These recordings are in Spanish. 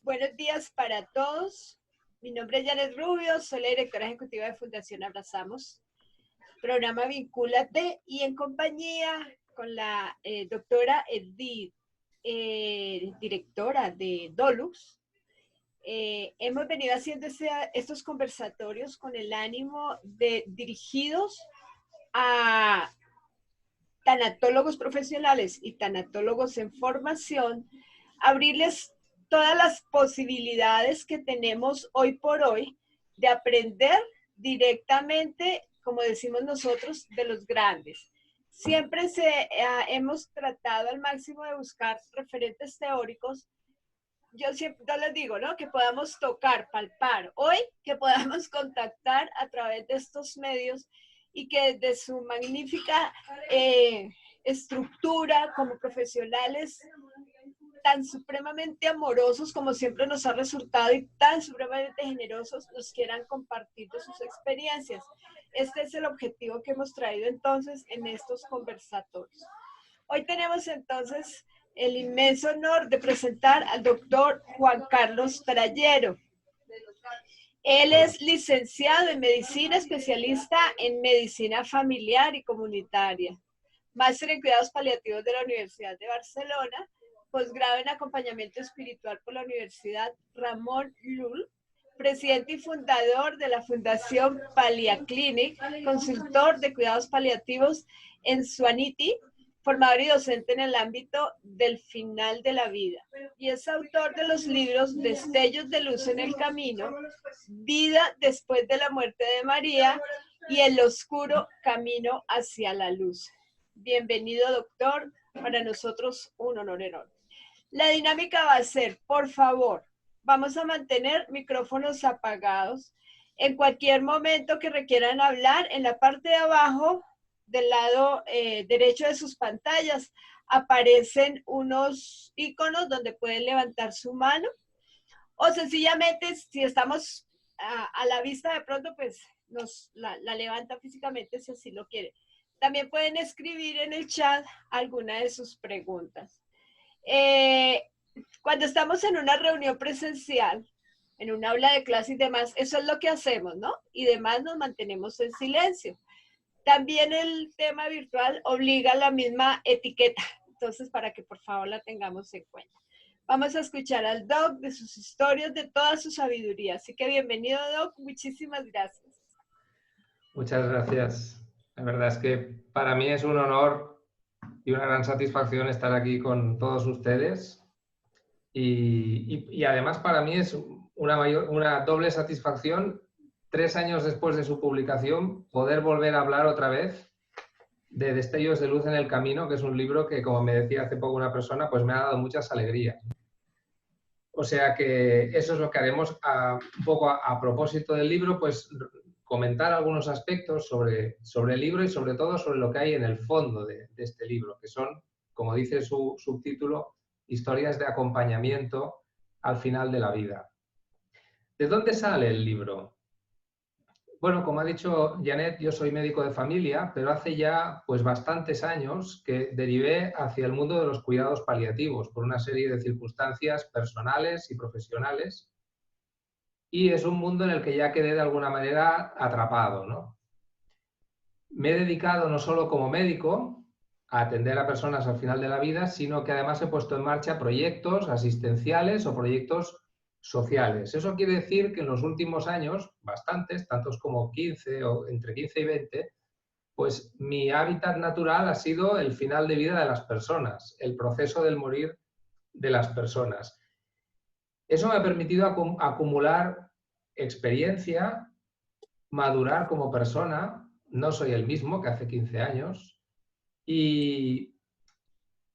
Buenos días para todos. Mi nombre es Janet Rubio, soy la directora ejecutiva de Fundación Abrazamos, programa Vincúlate, y en compañía con la doctora Edith, directora de Dolux, hemos venido haciendo estos conversatorios con el ánimo de dirigidos a tanatólogos profesionales y tanatólogos en formación, abrirles todas las posibilidades que tenemos hoy por hoy de aprender directamente, como decimos nosotros, de los grandes. Siempre hemos tratado al máximo de buscar referentes teóricos. Yo siempre les digo, ¿no? Que podamos tocar, palpar. Hoy que podamos contactar a través de estos medios y que desde su magnífica estructura como profesionales tan supremamente amorosos como siempre nos ha resultado y tan supremamente generosos nos quieran compartir de sus experiencias. Este es el objetivo que hemos traído entonces en estos conversatorios. Hoy tenemos entonces el inmenso honor de presentar al doctor Juan Carlos Trayero. Él es licenciado en medicina, especialista en medicina familiar y comunitaria, máster en cuidados paliativos de la Universidad de Barcelona, posgrado en acompañamiento espiritual por la Universidad Ramon Llull, presidente y fundador de la Fundación Paliaclinic, consultor de cuidados paliativos en Suanity, formador y docente en el ámbito del final de la vida. Y es autor de los libros Destellos de luz en el camino, Vida después de la muerte de María y El oscuro camino hacia la luz. Bienvenido, doctor. Para nosotros un honor enorme. La dinámica va a ser, por favor, vamos a mantener micrófonos apagados. En cualquier momento que requieran hablar, en la parte de abajo, del lado derecho de sus pantallas, aparecen unos iconos donde pueden levantar su mano. O sencillamente, si estamos a la vista de pronto, pues la levanta físicamente si así lo quiere. También pueden escribir en el chat alguna de sus preguntas. Cuando estamos en una reunión presencial, en un aula de clase y demás, eso es lo que hacemos, ¿no? Y demás nos mantenemos en silencio. También el tema virtual obliga a la misma etiqueta, entonces para que por favor la tengamos en cuenta. Vamos a escuchar al Doc de sus historias, de toda su sabiduría. Así que bienvenido, Doc. Muchísimas gracias. Muchas gracias. La verdad es que para mí es un honor y una gran satisfacción estar aquí con todos ustedes. Y además para mí es una doble satisfacción, 3 años después de su publicación, poder volver a hablar otra vez de Destellos de luz en el camino, que es un libro que, como me decía hace poco una persona, pues me ha dado muchas alegrías. O sea que eso es lo que haremos un poco a propósito del libro, pues comentar algunos aspectos sobre el libro y sobre todo sobre lo que hay en el fondo de este libro, que son, como dice su subtítulo, historias de acompañamiento al final de la vida. ¿De dónde sale el libro? Bueno, como ha dicho Janet, yo soy médico de familia, pero hace ya pues bastantes años que derivé hacia el mundo de los cuidados paliativos por una serie de circunstancias personales y profesionales. Y es un mundo en el que ya quedé de alguna manera atrapado, ¿no? Me he dedicado no solo como médico a atender a personas al final de la vida, sino que además he puesto en marcha proyectos asistenciales o proyectos sociales. Eso quiere decir que en los últimos años, bastantes, tantos como 15 o entre 15 y 20, pues mi hábitat natural ha sido el final de vida de las personas, el proceso del morir de las personas. Eso me ha permitido acumular experiencia, madurar como persona, no soy el mismo que hace 15 años, y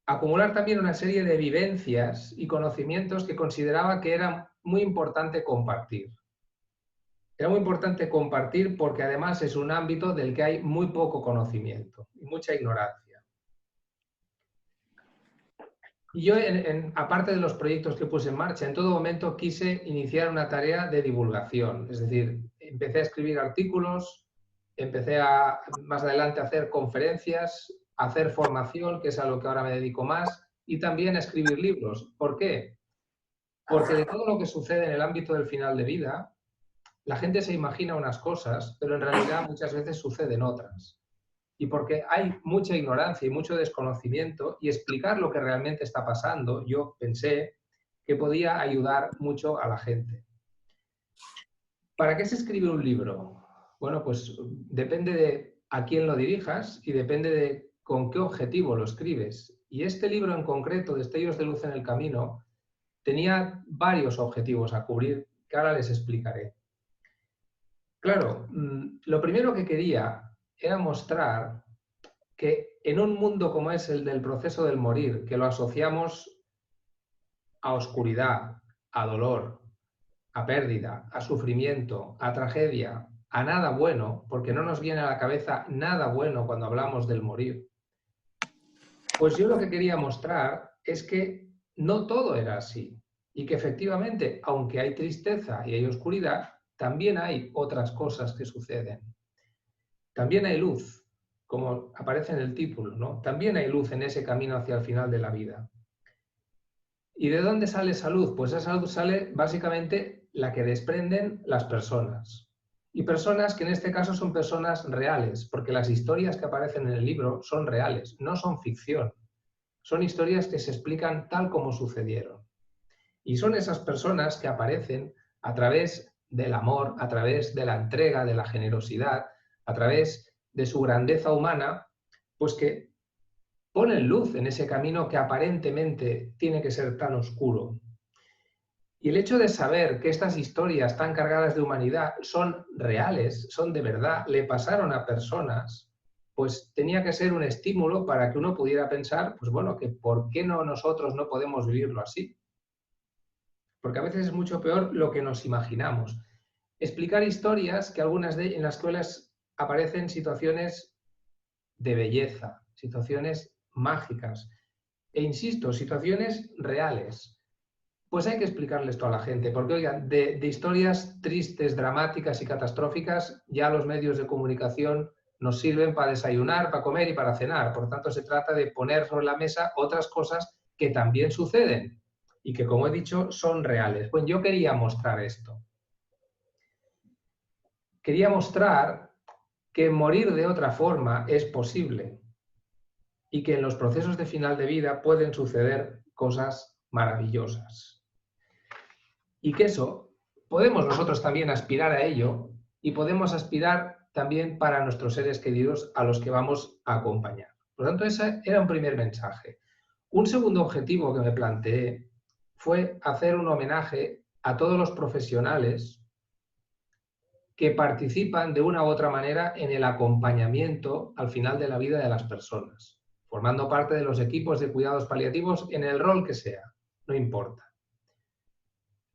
acumular también una serie de vivencias y conocimientos que consideraba que era muy importante compartir. Era muy importante compartir porque además es un ámbito del que hay muy poco conocimiento y mucha ignorancia. Y yo, aparte de los proyectos que puse en marcha, en todo momento quise iniciar una tarea de divulgación. Es decir, empecé a escribir artículos, empecé más adelante a hacer conferencias, a hacer formación, que es a lo que ahora me dedico más, y también a escribir libros. ¿Por qué? Porque de todo lo que sucede en el ámbito del final de vida, la gente se imagina unas cosas, pero en realidad muchas veces suceden otras. Y porque hay mucha ignorancia y mucho desconocimiento, y explicar lo que realmente está pasando, yo pensé que podía ayudar mucho a la gente. ¿Para qué se escribe un libro? Bueno, pues depende de a quién lo dirijas y depende de con qué objetivo lo escribes. Y este libro en concreto, Destellos de luz en el camino, tenía varios objetivos a cubrir, que ahora les explicaré. Claro, lo primero que quería era mostrar que en un mundo como es el del proceso del morir, que lo asociamos a oscuridad, a dolor, a pérdida, a sufrimiento, a tragedia, a nada bueno, porque no nos viene a la cabeza nada bueno cuando hablamos del morir. Pues yo lo que quería mostrar es que no todo era así y que efectivamente, aunque hay tristeza y hay oscuridad, también hay otras cosas que suceden. También hay luz, como aparece en el título, ¿no? También hay luz en ese camino hacia el final de la vida. ¿Y de dónde sale esa luz? Pues esa luz sale básicamente la que desprenden las personas. Y personas que en este caso son personas reales, porque las historias que aparecen en el libro son reales, no son ficción. Son historias que se explican tal como sucedieron. Y son esas personas que aparecen a través del amor, a través de la entrega, de la generosidad, a través de su grandeza humana, pues que ponen luz en ese camino que aparentemente tiene que ser tan oscuro. Y el hecho de saber que estas historias tan cargadas de humanidad son reales, son de verdad, le pasaron a personas, pues tenía que ser un estímulo para que uno pudiera pensar, pues bueno, que ¿por qué no nosotros no podemos vivirlo así? Porque a veces es mucho peor lo que nos imaginamos. Explicar historias que en las cuales aparecen situaciones de belleza, situaciones mágicas, e insisto, situaciones reales. Pues hay que explicarle esto a la gente, porque oigan, de historias tristes, dramáticas y catastróficas, ya los medios de comunicación nos sirven para desayunar, para comer y para cenar. Por tanto, se trata de poner sobre la mesa otras cosas que también suceden y que, como he dicho, son reales. Pues yo quería mostrar esto. Quería mostrar que morir de otra forma es posible y que en los procesos de final de vida pueden suceder cosas maravillosas. Y que eso podemos nosotros también aspirar a ello y podemos aspirar también para nuestros seres queridos a los que vamos a acompañar. Por lo tanto, ese era un primer mensaje. Un segundo objetivo que me planteé fue hacer un homenaje a todos los profesionales que participan de una u otra manera en el acompañamiento al final de la vida de las personas, formando parte de los equipos de cuidados paliativos en el rol que sea, no importa.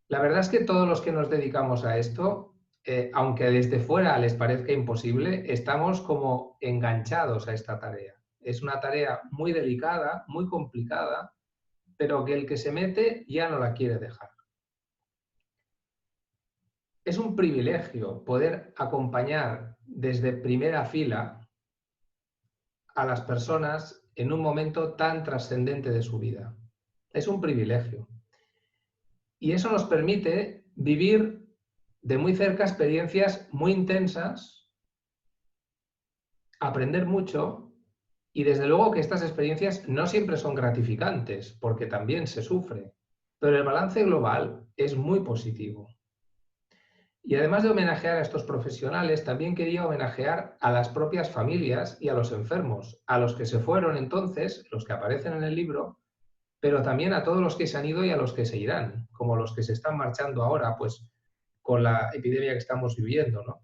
La verdad es que todos los que nos dedicamos a esto, aunque desde fuera les parezca imposible, estamos como enganchados a esta tarea. Es una tarea muy delicada, muy complicada, pero que el que se mete ya no la quiere dejar. Es un privilegio poder acompañar desde primera fila a las personas en un momento tan trascendente de su vida. Es un privilegio. Y eso nos permite vivir de muy cerca experiencias muy intensas, aprender mucho y desde luego que estas experiencias no siempre son gratificantes porque también se sufre, pero el balance global es muy positivo. Y además de homenajear a estos profesionales, también quería homenajear a las propias familias y a los enfermos, a los que se fueron entonces, los que aparecen en el libro, pero también a todos los que se han ido y a los que se irán, como los que se están marchando ahora, pues con la epidemia que estamos viviendo, ¿no?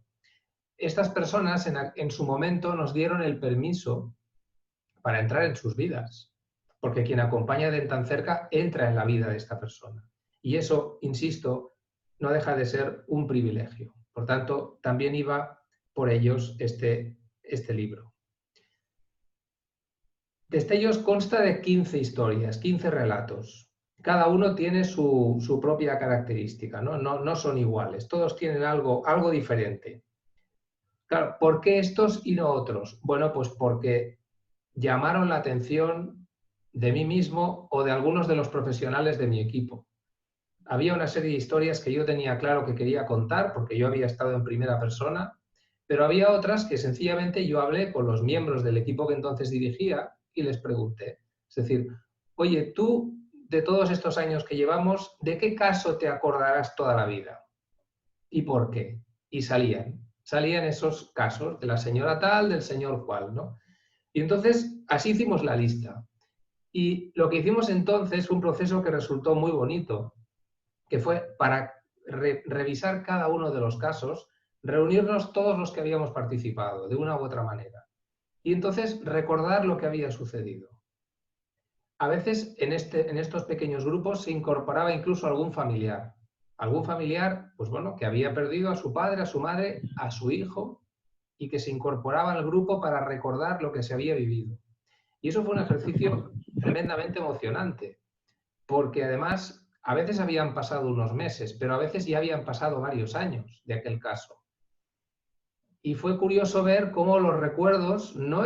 Estas personas en su momento nos dieron el permiso para entrar en sus vidas, porque quien acompaña de tan cerca entra en la vida de esta persona. Y eso, insisto, no deja de ser un privilegio. Por tanto, también iba por ellos este libro. Destellos consta de 15 historias, 15 relatos. Cada uno tiene su propia característica, ¿no? No son iguales, todos tienen algo diferente. Claro, ¿por qué estos y no otros? Bueno, pues porque llamaron la atención de mí mismo o de algunos de los profesionales de mi equipo. Había una serie de historias que yo tenía claro que quería contar porque yo había estado en primera persona, pero había otras que sencillamente yo hablé con los miembros del equipo que entonces dirigía y les pregunté. Es decir, oye, tú, de todos estos años que llevamos, ¿de qué caso te acordarás toda la vida? ¿Y por qué? Y salían esos casos de la señora tal, del señor cual, ¿no? Y entonces así hicimos la lista. Y lo que hicimos entonces fue un proceso que resultó muy bonito, que fue para revisar cada uno de los casos, reunirnos todos los que habíamos participado, de una u otra manera. Y entonces recordar lo que había sucedido. A veces en estos pequeños grupos se incorporaba incluso algún familiar. Algún familiar, pues bueno, que había perdido a su padre, a su madre, a su hijo, y que se incorporaba al grupo para recordar lo que se había vivido. Y eso fue un ejercicio tremendamente emocionante, porque además a veces habían pasado unos meses, pero a veces ya habían pasado varios años de aquel caso. Y fue curioso ver cómo los recuerdos no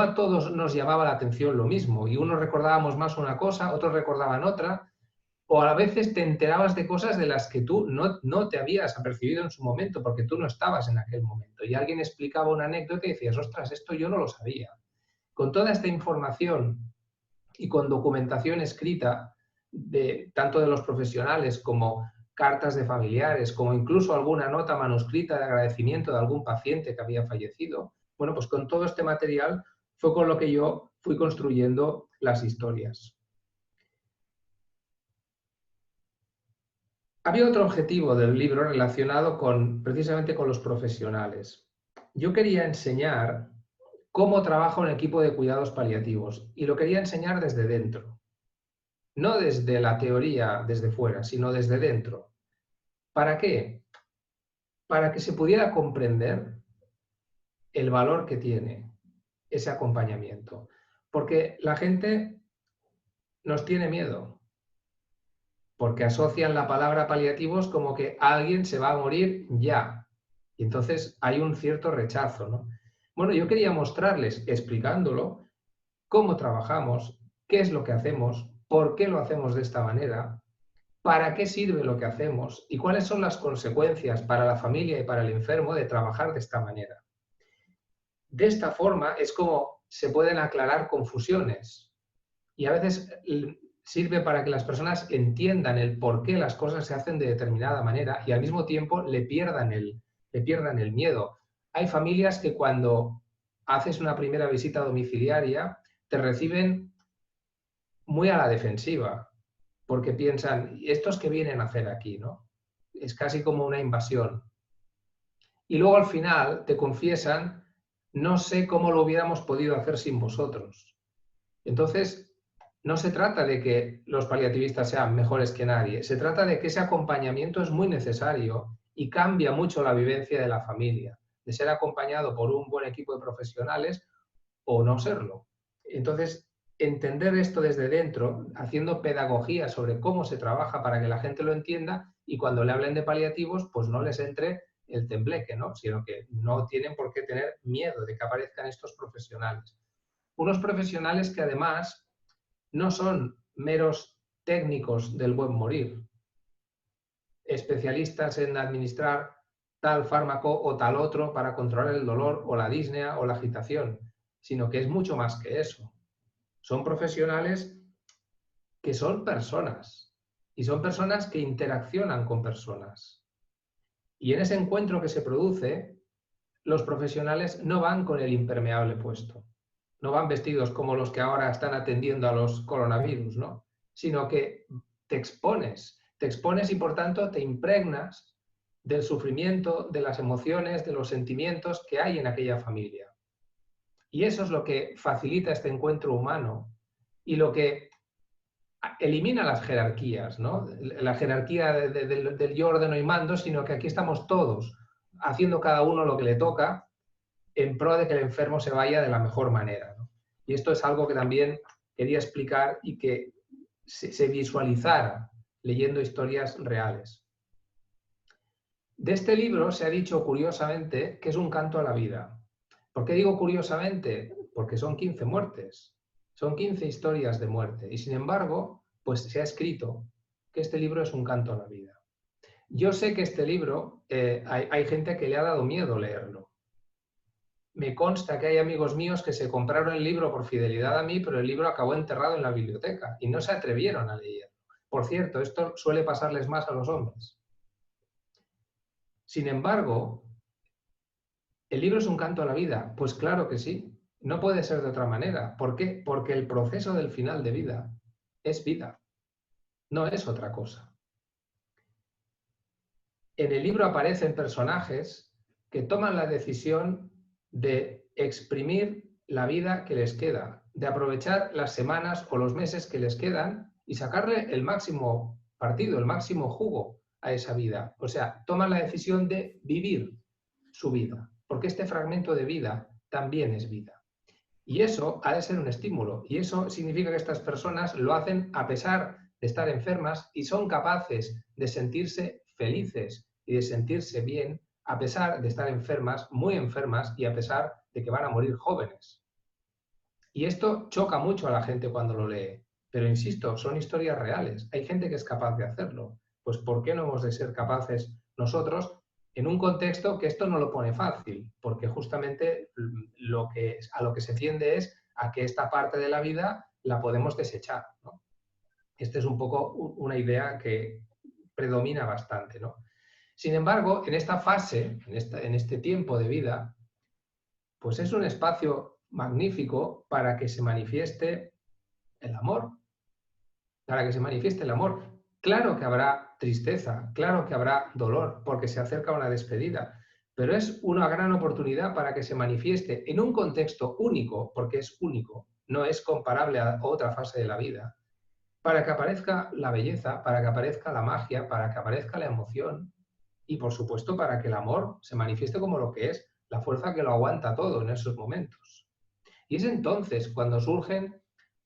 a todos nos llamaba la atención lo mismo, y unos recordábamos más una cosa, otros recordaban otra, o a veces te enterabas de cosas de las que tú no te habías apercibido en su momento, porque tú no estabas en aquel momento, y alguien explicaba una anécdota y decías, ostras, esto yo no lo sabía. Con toda esta información y con documentación escrita, tanto de los profesionales como cartas de familiares, como incluso alguna nota manuscrita de agradecimiento de algún paciente que había fallecido, bueno, pues con todo este material fue con lo que yo fui construyendo las historias. Había otro objetivo del libro relacionado precisamente con los profesionales. Yo quería enseñar cómo trabaja un equipo de cuidados paliativos y lo quería enseñar desde dentro. No desde la teoría, desde fuera, sino desde dentro. ¿Para qué? Para que se pudiera comprender el valor que tiene ese acompañamiento. Porque la gente nos tiene miedo, porque asocian la palabra paliativos como que alguien se va a morir ya. Y entonces hay un cierto rechazo, ¿no? Bueno, yo quería mostrarles, explicándolo, cómo trabajamos, qué es lo que hacemos, por qué lo hacemos de esta manera, para qué sirve lo que hacemos y cuáles son las consecuencias para la familia y para el enfermo de trabajar de esta manera. De esta forma es como se pueden aclarar confusiones y a veces sirve para que las personas entiendan el por qué las cosas se hacen de determinada manera y al mismo tiempo le pierdan el miedo. Hay familias que cuando haces una primera visita domiciliaria te reciben muy a la defensiva, porque piensan, ¿estos qué vienen a hacer aquí, no? Es casi como una invasión. Y luego al final te confiesan, no sé cómo lo hubiéramos podido hacer sin vosotros. Entonces, no se trata de que los paliativistas sean mejores que nadie, se trata de que ese acompañamiento es muy necesario y cambia mucho la vivencia de la familia, de ser acompañado por un buen equipo de profesionales o no serlo. Entonces, entender esto desde dentro, haciendo pedagogía sobre cómo se trabaja para que la gente lo entienda y cuando le hablen de paliativos, pues no les entre el tembleque, ¿no? Sino que no tienen por qué tener miedo de que aparezcan estos profesionales. Unos profesionales que además no son meros técnicos del buen morir, especialistas en administrar tal fármaco o tal otro para controlar el dolor o la disnea o la agitación, sino que es mucho más que eso. Son profesionales que son personas y son personas que interaccionan con personas. Y en ese encuentro que se produce, los profesionales no van con el impermeable puesto, no van vestidos como los que ahora están atendiendo a los coronavirus, ¿no? Sino que te expones y por tanto te impregnas del sufrimiento, de las emociones, de los sentimientos que hay en aquella familia. Y eso es lo que facilita este encuentro humano y lo que elimina las jerarquías, ¿no? La jerarquía del yo ordeno y mando, sino que aquí estamos todos haciendo cada uno lo que le toca en pro de que el enfermo se vaya de la mejor manera, ¿no? Y esto es algo que también quería explicar y que se visualizara leyendo historias reales. De este libro se ha dicho curiosamente que es un canto a la vida. ¿Por qué digo curiosamente? Porque son 15 muertes, son 15 historias de muerte y sin embargo, pues se ha escrito que este libro es un canto a la vida. Yo sé que este libro, hay gente que le ha dado miedo leerlo. Me consta que hay amigos míos que se compraron el libro por fidelidad a mí, pero el libro acabó enterrado en la biblioteca y no se atrevieron a leerlo. Por cierto, esto suele pasarles más a los hombres. Sin embargo, ¿el libro es un canto a la vida? Pues claro que sí. No puede ser de otra manera. ¿Por qué? Porque el proceso del final de vida es vida. No es otra cosa. En el libro aparecen personajes que toman la decisión de exprimir la vida que les queda, de aprovechar las semanas o los meses que les quedan y sacarle el máximo partido, el máximo jugo a esa vida. O sea, toman la decisión de vivir su vida, porque este fragmento de vida también es vida. Y eso ha de ser un estímulo, y eso significa que estas personas lo hacen a pesar de estar enfermas y son capaces de sentirse felices y de sentirse bien a pesar de estar enfermas, muy enfermas, y a pesar de que van a morir jóvenes. Y esto choca mucho a la gente cuando lo lee, pero insisto, son historias reales. Hay gente que es capaz de hacerlo. Pues ¿por qué no hemos de ser capaces nosotros en un contexto que esto no lo pone fácil? Porque justamente a lo que se tiende es a que esta parte de la vida la podemos desechar, ¿no? Esta es un poco una idea que predomina bastante, ¿no? Sin embargo, en esta fase, en este tiempo de vida, pues es un espacio magnífico para que se manifieste el amor. Para que se manifieste el amor. Claro que habrá tristeza, claro que habrá dolor, porque se acerca una despedida, pero es una gran oportunidad para que se manifieste en un contexto único, porque es único, no es comparable a otra fase de la vida, para que aparezca la belleza, para que aparezca la magia, para que aparezca la emoción y, por supuesto, para que el amor se manifieste como lo que es, la fuerza que lo aguanta todo en esos momentos. Y es entonces cuando surgen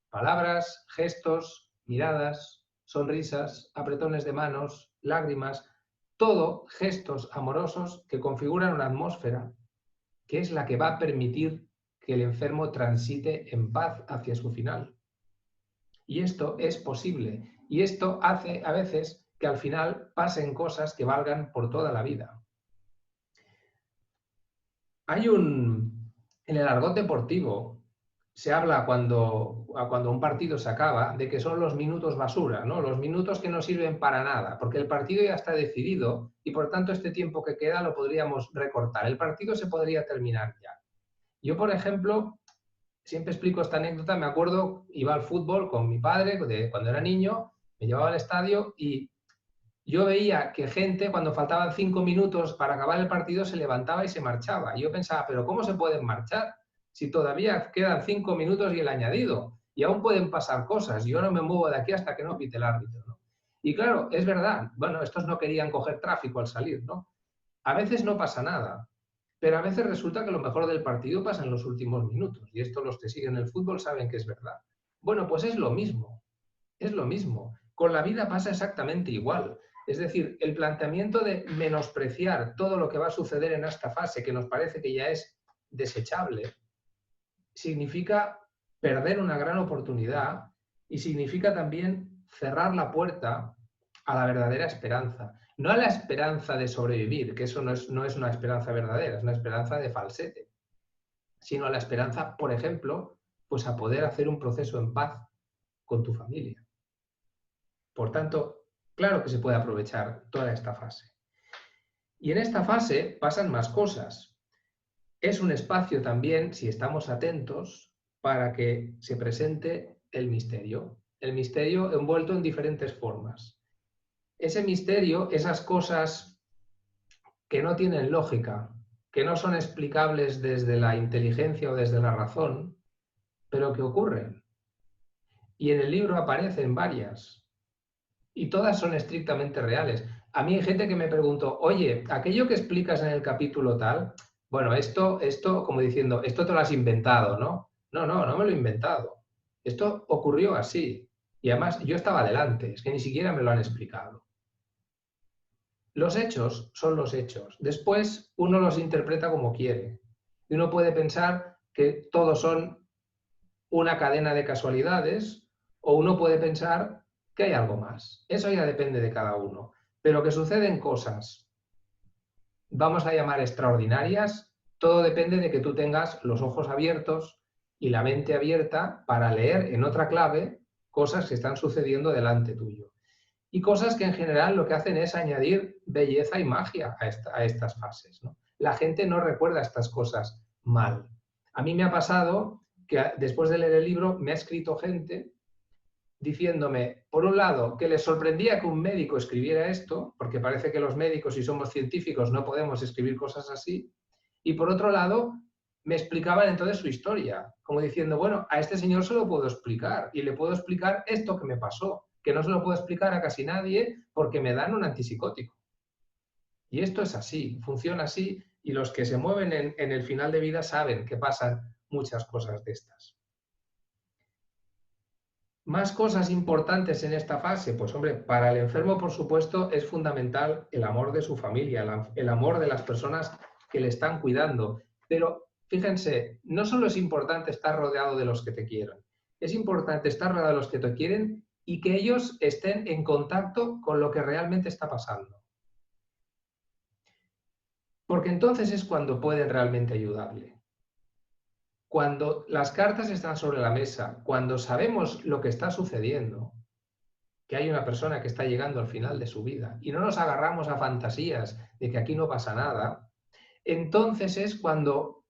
palabras, gestos, miradas, sonrisas, apretones de manos, lágrimas, todo gestos amorosos que configuran una atmósfera que es la que va a permitir que el enfermo transite en paz hacia su final. Y esto es posible. Y esto hace a veces que al final pasen cosas que valgan por toda la vida. En el argot deportivo se habla cuando un partido se acaba de que son los minutos basura, ¿no? Los minutos que no sirven para nada, porque el partido ya está decidido y por tanto este tiempo que queda lo podríamos recortar. El partido se podría terminar ya. Yo, por ejemplo, siempre explico esta anécdota, me acuerdo, iba al fútbol con mi padre cuando era niño, me llevaba al estadio y yo veía que gente, cuando faltaban 5 minutos para acabar el partido, se levantaba y se marchaba. Y yo pensaba, ¿pero cómo se pueden marchar? Si todavía quedan 5 minutos y el añadido, y aún pueden pasar cosas, yo no me muevo de aquí hasta que no pite el árbitro, ¿no? Y claro, es verdad, bueno, estos no querían coger tráfico al salir, ¿no? A veces no pasa nada, pero a veces resulta que lo mejor del partido pasa en los últimos minutos, y esto los que siguen el fútbol saben que es verdad. Bueno, pues es lo mismo, es lo mismo. Con la vida pasa exactamente igual. Es decir, el planteamiento de menospreciar todo lo que va a suceder en esta fase, que nos parece que ya es desechable, significa perder una gran oportunidad y significa también cerrar la puerta a la verdadera esperanza. No a la esperanza de sobrevivir, que eso no es una esperanza verdadera, es una esperanza de falsete, sino a la esperanza, por ejemplo, pues a poder hacer un proceso en paz con tu familia. Por tanto, claro que se puede aprovechar toda esta fase. Y en esta fase pasan más cosas. Es un espacio también, si estamos atentos, para que se presente el misterio envuelto en diferentes formas. Ese misterio, esas cosas que no tienen lógica, que no son explicables desde la inteligencia o desde la razón, pero que ocurren. Y en el libro aparecen varias. Y todas son estrictamente reales. A mí hay gente que me preguntó, oye, aquello que explicas en el capítulo tal, bueno, esto, como diciendo, esto te lo has inventado, ¿no? No me lo he inventado. Esto ocurrió así. Y además yo estaba delante, es que ni siquiera me lo han explicado. Los hechos son los hechos. Después uno los interpreta como quiere. Y uno puede pensar que todos son una cadena de casualidades, o uno puede pensar que hay algo más. Eso ya depende de cada uno. Pero que suceden cosas, vamos a llamar extraordinarias, todo depende de que tú tengas los ojos abiertos y la mente abierta para leer en otra clave cosas que están sucediendo delante tuyo. Y cosas que en general lo que hacen es añadir belleza y magia a estas fases, ¿no? La gente no recuerda estas cosas mal. A mí me ha pasado que después de leer el libro me ha escrito gente diciéndome, por un lado, que les sorprendía que un médico escribiera esto, porque parece que los médicos, si somos científicos, no podemos escribir cosas así, y por otro lado, me explicaban entonces su historia, como diciendo, bueno, a este señor se lo puedo explicar, y le puedo explicar esto que me pasó, que no se lo puedo explicar a casi nadie porque me dan un antipsicótico. Y esto es así, funciona así, y los que se mueven en el final de vida saben que pasan muchas cosas de estas. Más cosas importantes en esta fase, pues hombre, para el enfermo, por supuesto, es fundamental el amor de su familia, el amor de las personas que le están cuidando. Pero fíjense, no solo es importante estar rodeado de los que te quieren, es importante estar rodeado de los que te quieren y que ellos estén en contacto con lo que realmente está pasando. Porque entonces es cuando pueden realmente ayudarle. Cuando las cartas están sobre la mesa, cuando sabemos lo que está sucediendo, que hay una persona que está llegando al final de su vida y no nos agarramos a fantasías de que aquí no pasa nada, entonces es cuando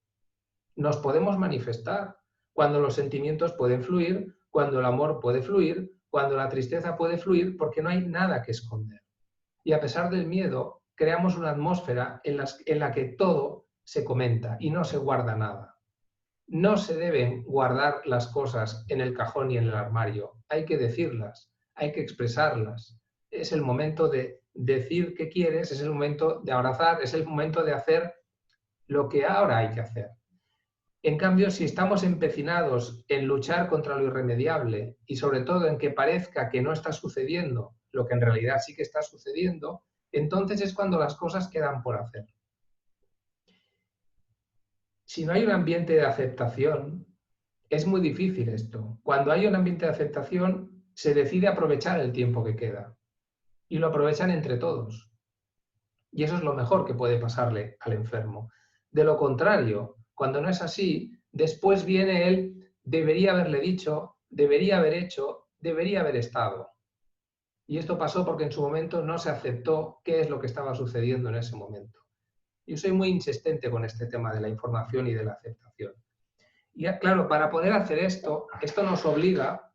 nos podemos manifestar, cuando los sentimientos pueden fluir, cuando el amor puede fluir, cuando la tristeza puede fluir, porque no hay nada que esconder. Y a pesar del miedo, creamos una atmósfera en la que todo se comenta y no se guarda nada. No se deben guardar las cosas en el cajón y en el armario. Hay que decirlas, hay que expresarlas. Es el momento de decir qué quieres, es el momento de abrazar, es el momento de hacer lo que ahora hay que hacer. En cambio, si estamos empecinados en luchar contra lo irremediable y sobre todo en que parezca que no está sucediendo lo que en realidad sí que está sucediendo, entonces es cuando las cosas quedan por hacer. Si no hay un ambiente de aceptación, es muy difícil esto. Cuando hay un ambiente de aceptación, se decide aprovechar el tiempo que queda. Y lo aprovechan entre todos. Y eso es lo mejor que puede pasarle al enfermo. De lo contrario, cuando no es así, después viene él, debería haberle dicho, debería haber hecho, debería haber estado. Y esto pasó porque en su momento no se aceptó qué es lo que estaba sucediendo en ese momento. Yo soy muy insistente con este tema de la información y de la aceptación. Y claro, para poder hacer esto nos obliga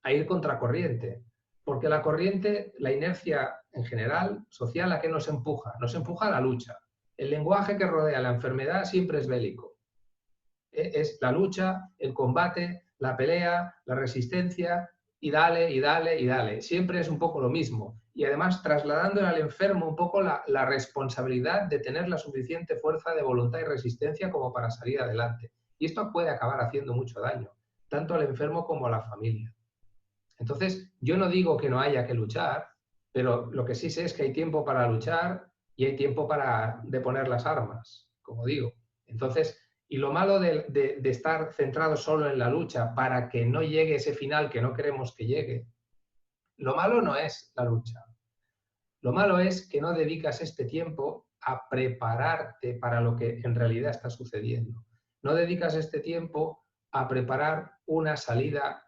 a ir contracorriente, porque la corriente, la inercia en general, social, ¿a qué nos empuja? Nos empuja a la lucha. El lenguaje que rodea la enfermedad siempre es bélico. Es la lucha, el combate, la pelea, la resistencia, y dale, y dale, y dale. Siempre es un poco lo mismo. Y además trasladándole al enfermo un poco la responsabilidad de tener la suficiente fuerza de voluntad y resistencia como para salir adelante. Y esto puede acabar haciendo mucho daño, tanto al enfermo como a la familia. Entonces, yo no digo que no haya que luchar, pero lo que sí sé es que hay tiempo para luchar y hay tiempo de poner las armas, como digo. Entonces, y lo malo de estar centrado solo en la lucha para que no llegue ese final que no queremos que llegue, lo malo no es la lucha. Lo malo es que no dedicas este tiempo a prepararte para lo que en realidad está sucediendo. No dedicas este tiempo a preparar una salida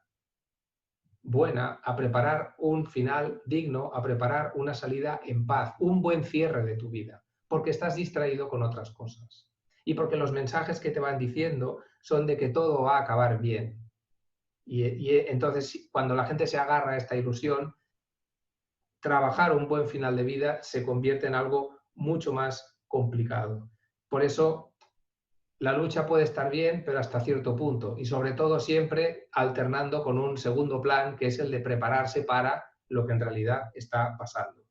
buena, a preparar un final digno, a preparar una salida en paz, un buen cierre de tu vida, porque estás distraído con otras cosas. Y porque los mensajes que te van diciendo son de que todo va a acabar bien. Y entonces, cuando la gente se agarra a esta ilusión, trabajar un buen final de vida se convierte en algo mucho más complicado. Por eso, la lucha puede estar bien, pero hasta cierto punto. Y sobre todo siempre alternando con un segundo plan, que es el de prepararse para lo que en realidad está pasando.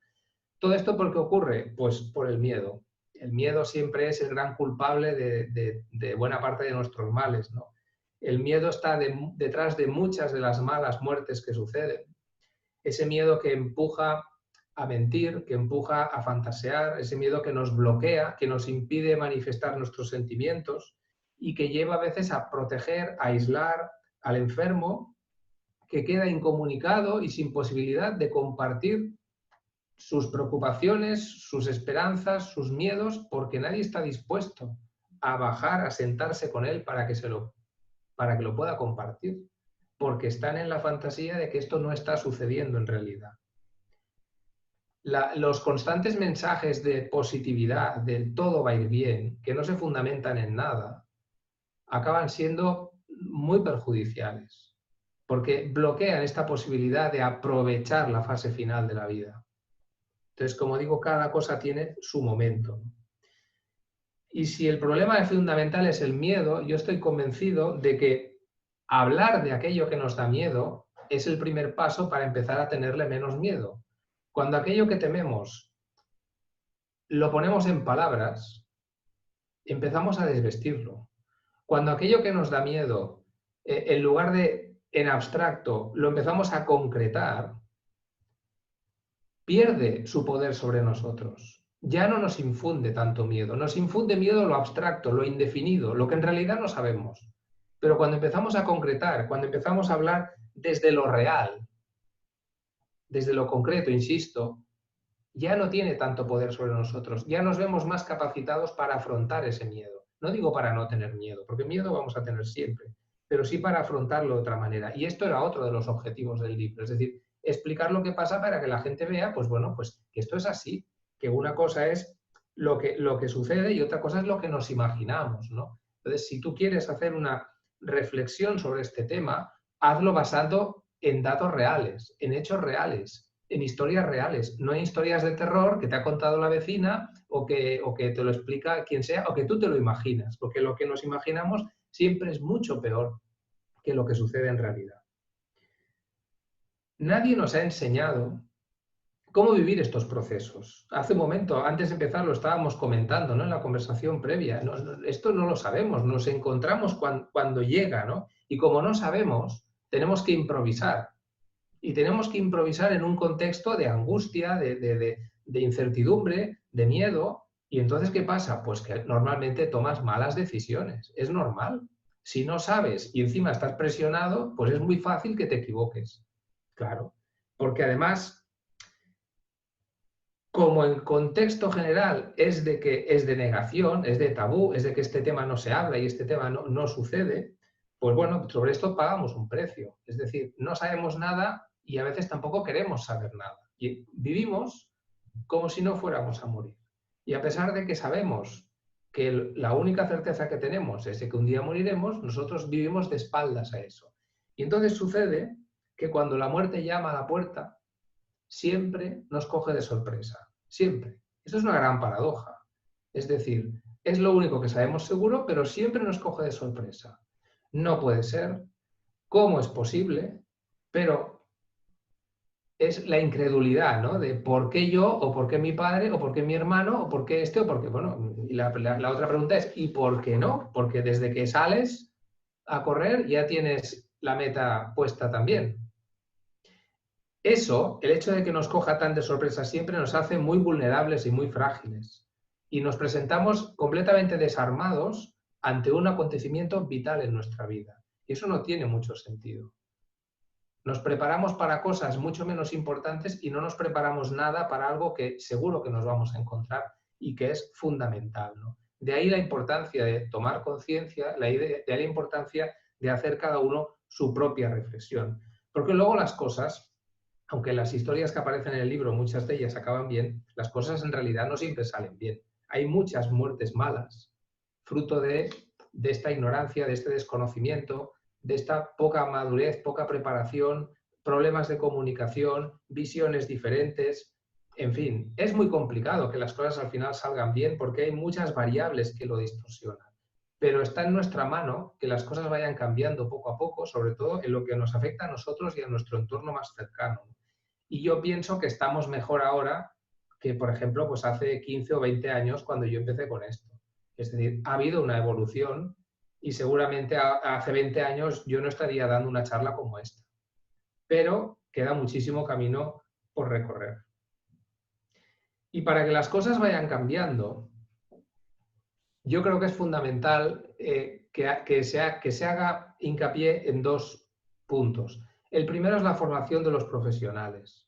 ¿Todo esto por qué ocurre? Pues por el miedo. El miedo siempre es el gran culpable de buena parte de nuestros males, ¿no? El miedo está detrás de muchas de las malas muertes que suceden. Ese miedo que empuja a mentir, que empuja a fantasear, ese miedo que nos bloquea, que nos impide manifestar nuestros sentimientos y que lleva a veces a proteger, a aislar al enfermo, que queda incomunicado y sin posibilidad de compartir sus preocupaciones, sus esperanzas, sus miedos, porque nadie está dispuesto a bajar, a sentarse con él para que lo pueda compartir, porque están en la fantasía de que esto no está sucediendo en realidad. Los constantes mensajes de positividad, del todo va a ir bien, que no se fundamentan en nada, acaban siendo muy perjudiciales, porque bloquean esta posibilidad de aprovechar la fase final de la vida. Entonces, como digo, cada cosa tiene su momento. Y si el problema fundamental es el miedo, yo estoy convencido de que hablar de aquello que nos da miedo es el primer paso para empezar a tenerle menos miedo. Cuando aquello que tememos lo ponemos en palabras, empezamos a desvestirlo. Cuando aquello que nos da miedo, en lugar de en abstracto, lo empezamos a concretar, pierde su poder sobre nosotros. Ya no nos infunde tanto miedo. Nos infunde miedo lo abstracto, lo indefinido, lo que en realidad no sabemos. Pero cuando empezamos a concretar, cuando empezamos a hablar desde lo real, desde lo concreto, insisto, ya no tiene tanto poder sobre nosotros. Ya nos vemos más capacitados para afrontar ese miedo. No digo para no tener miedo, porque miedo vamos a tener siempre, pero sí para afrontarlo de otra manera. Y esto era otro de los objetivos del libro, es decir, explicar lo que pasa para que la gente vea, pues bueno, pues que esto es así, que una cosa es lo que sucede y otra cosa es lo que nos imaginamos, ¿no? Entonces, si tú quieres hacer una reflexión sobre este tema, hazlo basado en datos reales, en hechos reales, en historias reales, no en historias de terror que te ha contado la vecina o que te lo explica quien sea o que tú te lo imaginas, porque lo que nos imaginamos siempre es mucho peor que lo que sucede en realidad. Nadie nos ha enseñado cómo vivir estos procesos. Hace un momento, antes de empezar, lo estábamos comentando, ¿no?, en la conversación previa. Esto no lo sabemos, nos encontramos cuando llega, ¿no? Y como no sabemos, tenemos que improvisar. Y tenemos que improvisar en un contexto de angustia, de incertidumbre, de miedo. Y entonces, ¿qué pasa? Pues que normalmente tomas malas decisiones. Es normal. Si no sabes y encima estás presionado, pues es muy fácil que te equivoques. Claro. Porque además, como el contexto general es de negación, es de tabú, es de que este tema no se habla y este tema no sucede, pues bueno, sobre esto pagamos un precio. Es decir, no sabemos nada y a veces tampoco queremos saber nada. Y vivimos como si no fuéramos a morir. Y a pesar de que sabemos que la única certeza que tenemos es de que un día moriremos, nosotros vivimos de espaldas a eso. Y entonces sucede que cuando la muerte llama a la puerta, siempre nos coge de sorpresa. Siempre. Esto es una gran paradoja. Es decir, es lo único que sabemos seguro, pero siempre nos coge de sorpresa. No puede ser. ¿Cómo es posible? Pero es la incredulidad, ¿no? De por qué yo, o por qué mi padre, o por qué mi hermano, o por qué este, o por qué... Bueno, y la otra pregunta es, ¿y por qué no? Porque desde que sales a correr ya tienes la meta puesta también. Eso, el hecho de que nos coja tan de sorpresa siempre, nos hace muy vulnerables y muy frágiles. Y nos presentamos completamente desarmados ante un acontecimiento vital en nuestra vida. Y eso no tiene mucho sentido. Nos preparamos para cosas mucho menos importantes y no nos preparamos nada para algo que seguro que nos vamos a encontrar y que es fundamental, ¿no? De ahí la importancia de tomar conciencia, de ahí la importancia de hacer cada uno su propia reflexión. Porque luego las cosas, aunque las historias que aparecen en el libro, muchas de ellas acaban bien, las cosas en realidad no siempre salen bien. Hay muchas muertes malas, fruto de esta ignorancia, de este desconocimiento, de esta poca madurez, poca preparación, problemas de comunicación, visiones diferentes. En fin, es muy complicado que las cosas al final salgan bien porque hay muchas variables que lo distorsionan. Pero está en nuestra mano que las cosas vayan cambiando poco a poco, sobre todo en lo que nos afecta a nosotros y a nuestro entorno más cercano. Y yo pienso que estamos mejor ahora que, por ejemplo, pues hace 15 o 20 años cuando yo empecé con esto. Es decir, ha habido una evolución y seguramente hace 20 años yo no estaría dando una charla como esta. Pero queda muchísimo camino por recorrer. Y para que las cosas vayan cambiando, yo creo que es fundamental que se haga hincapié en dos puntos. El primero es la formación de los profesionales.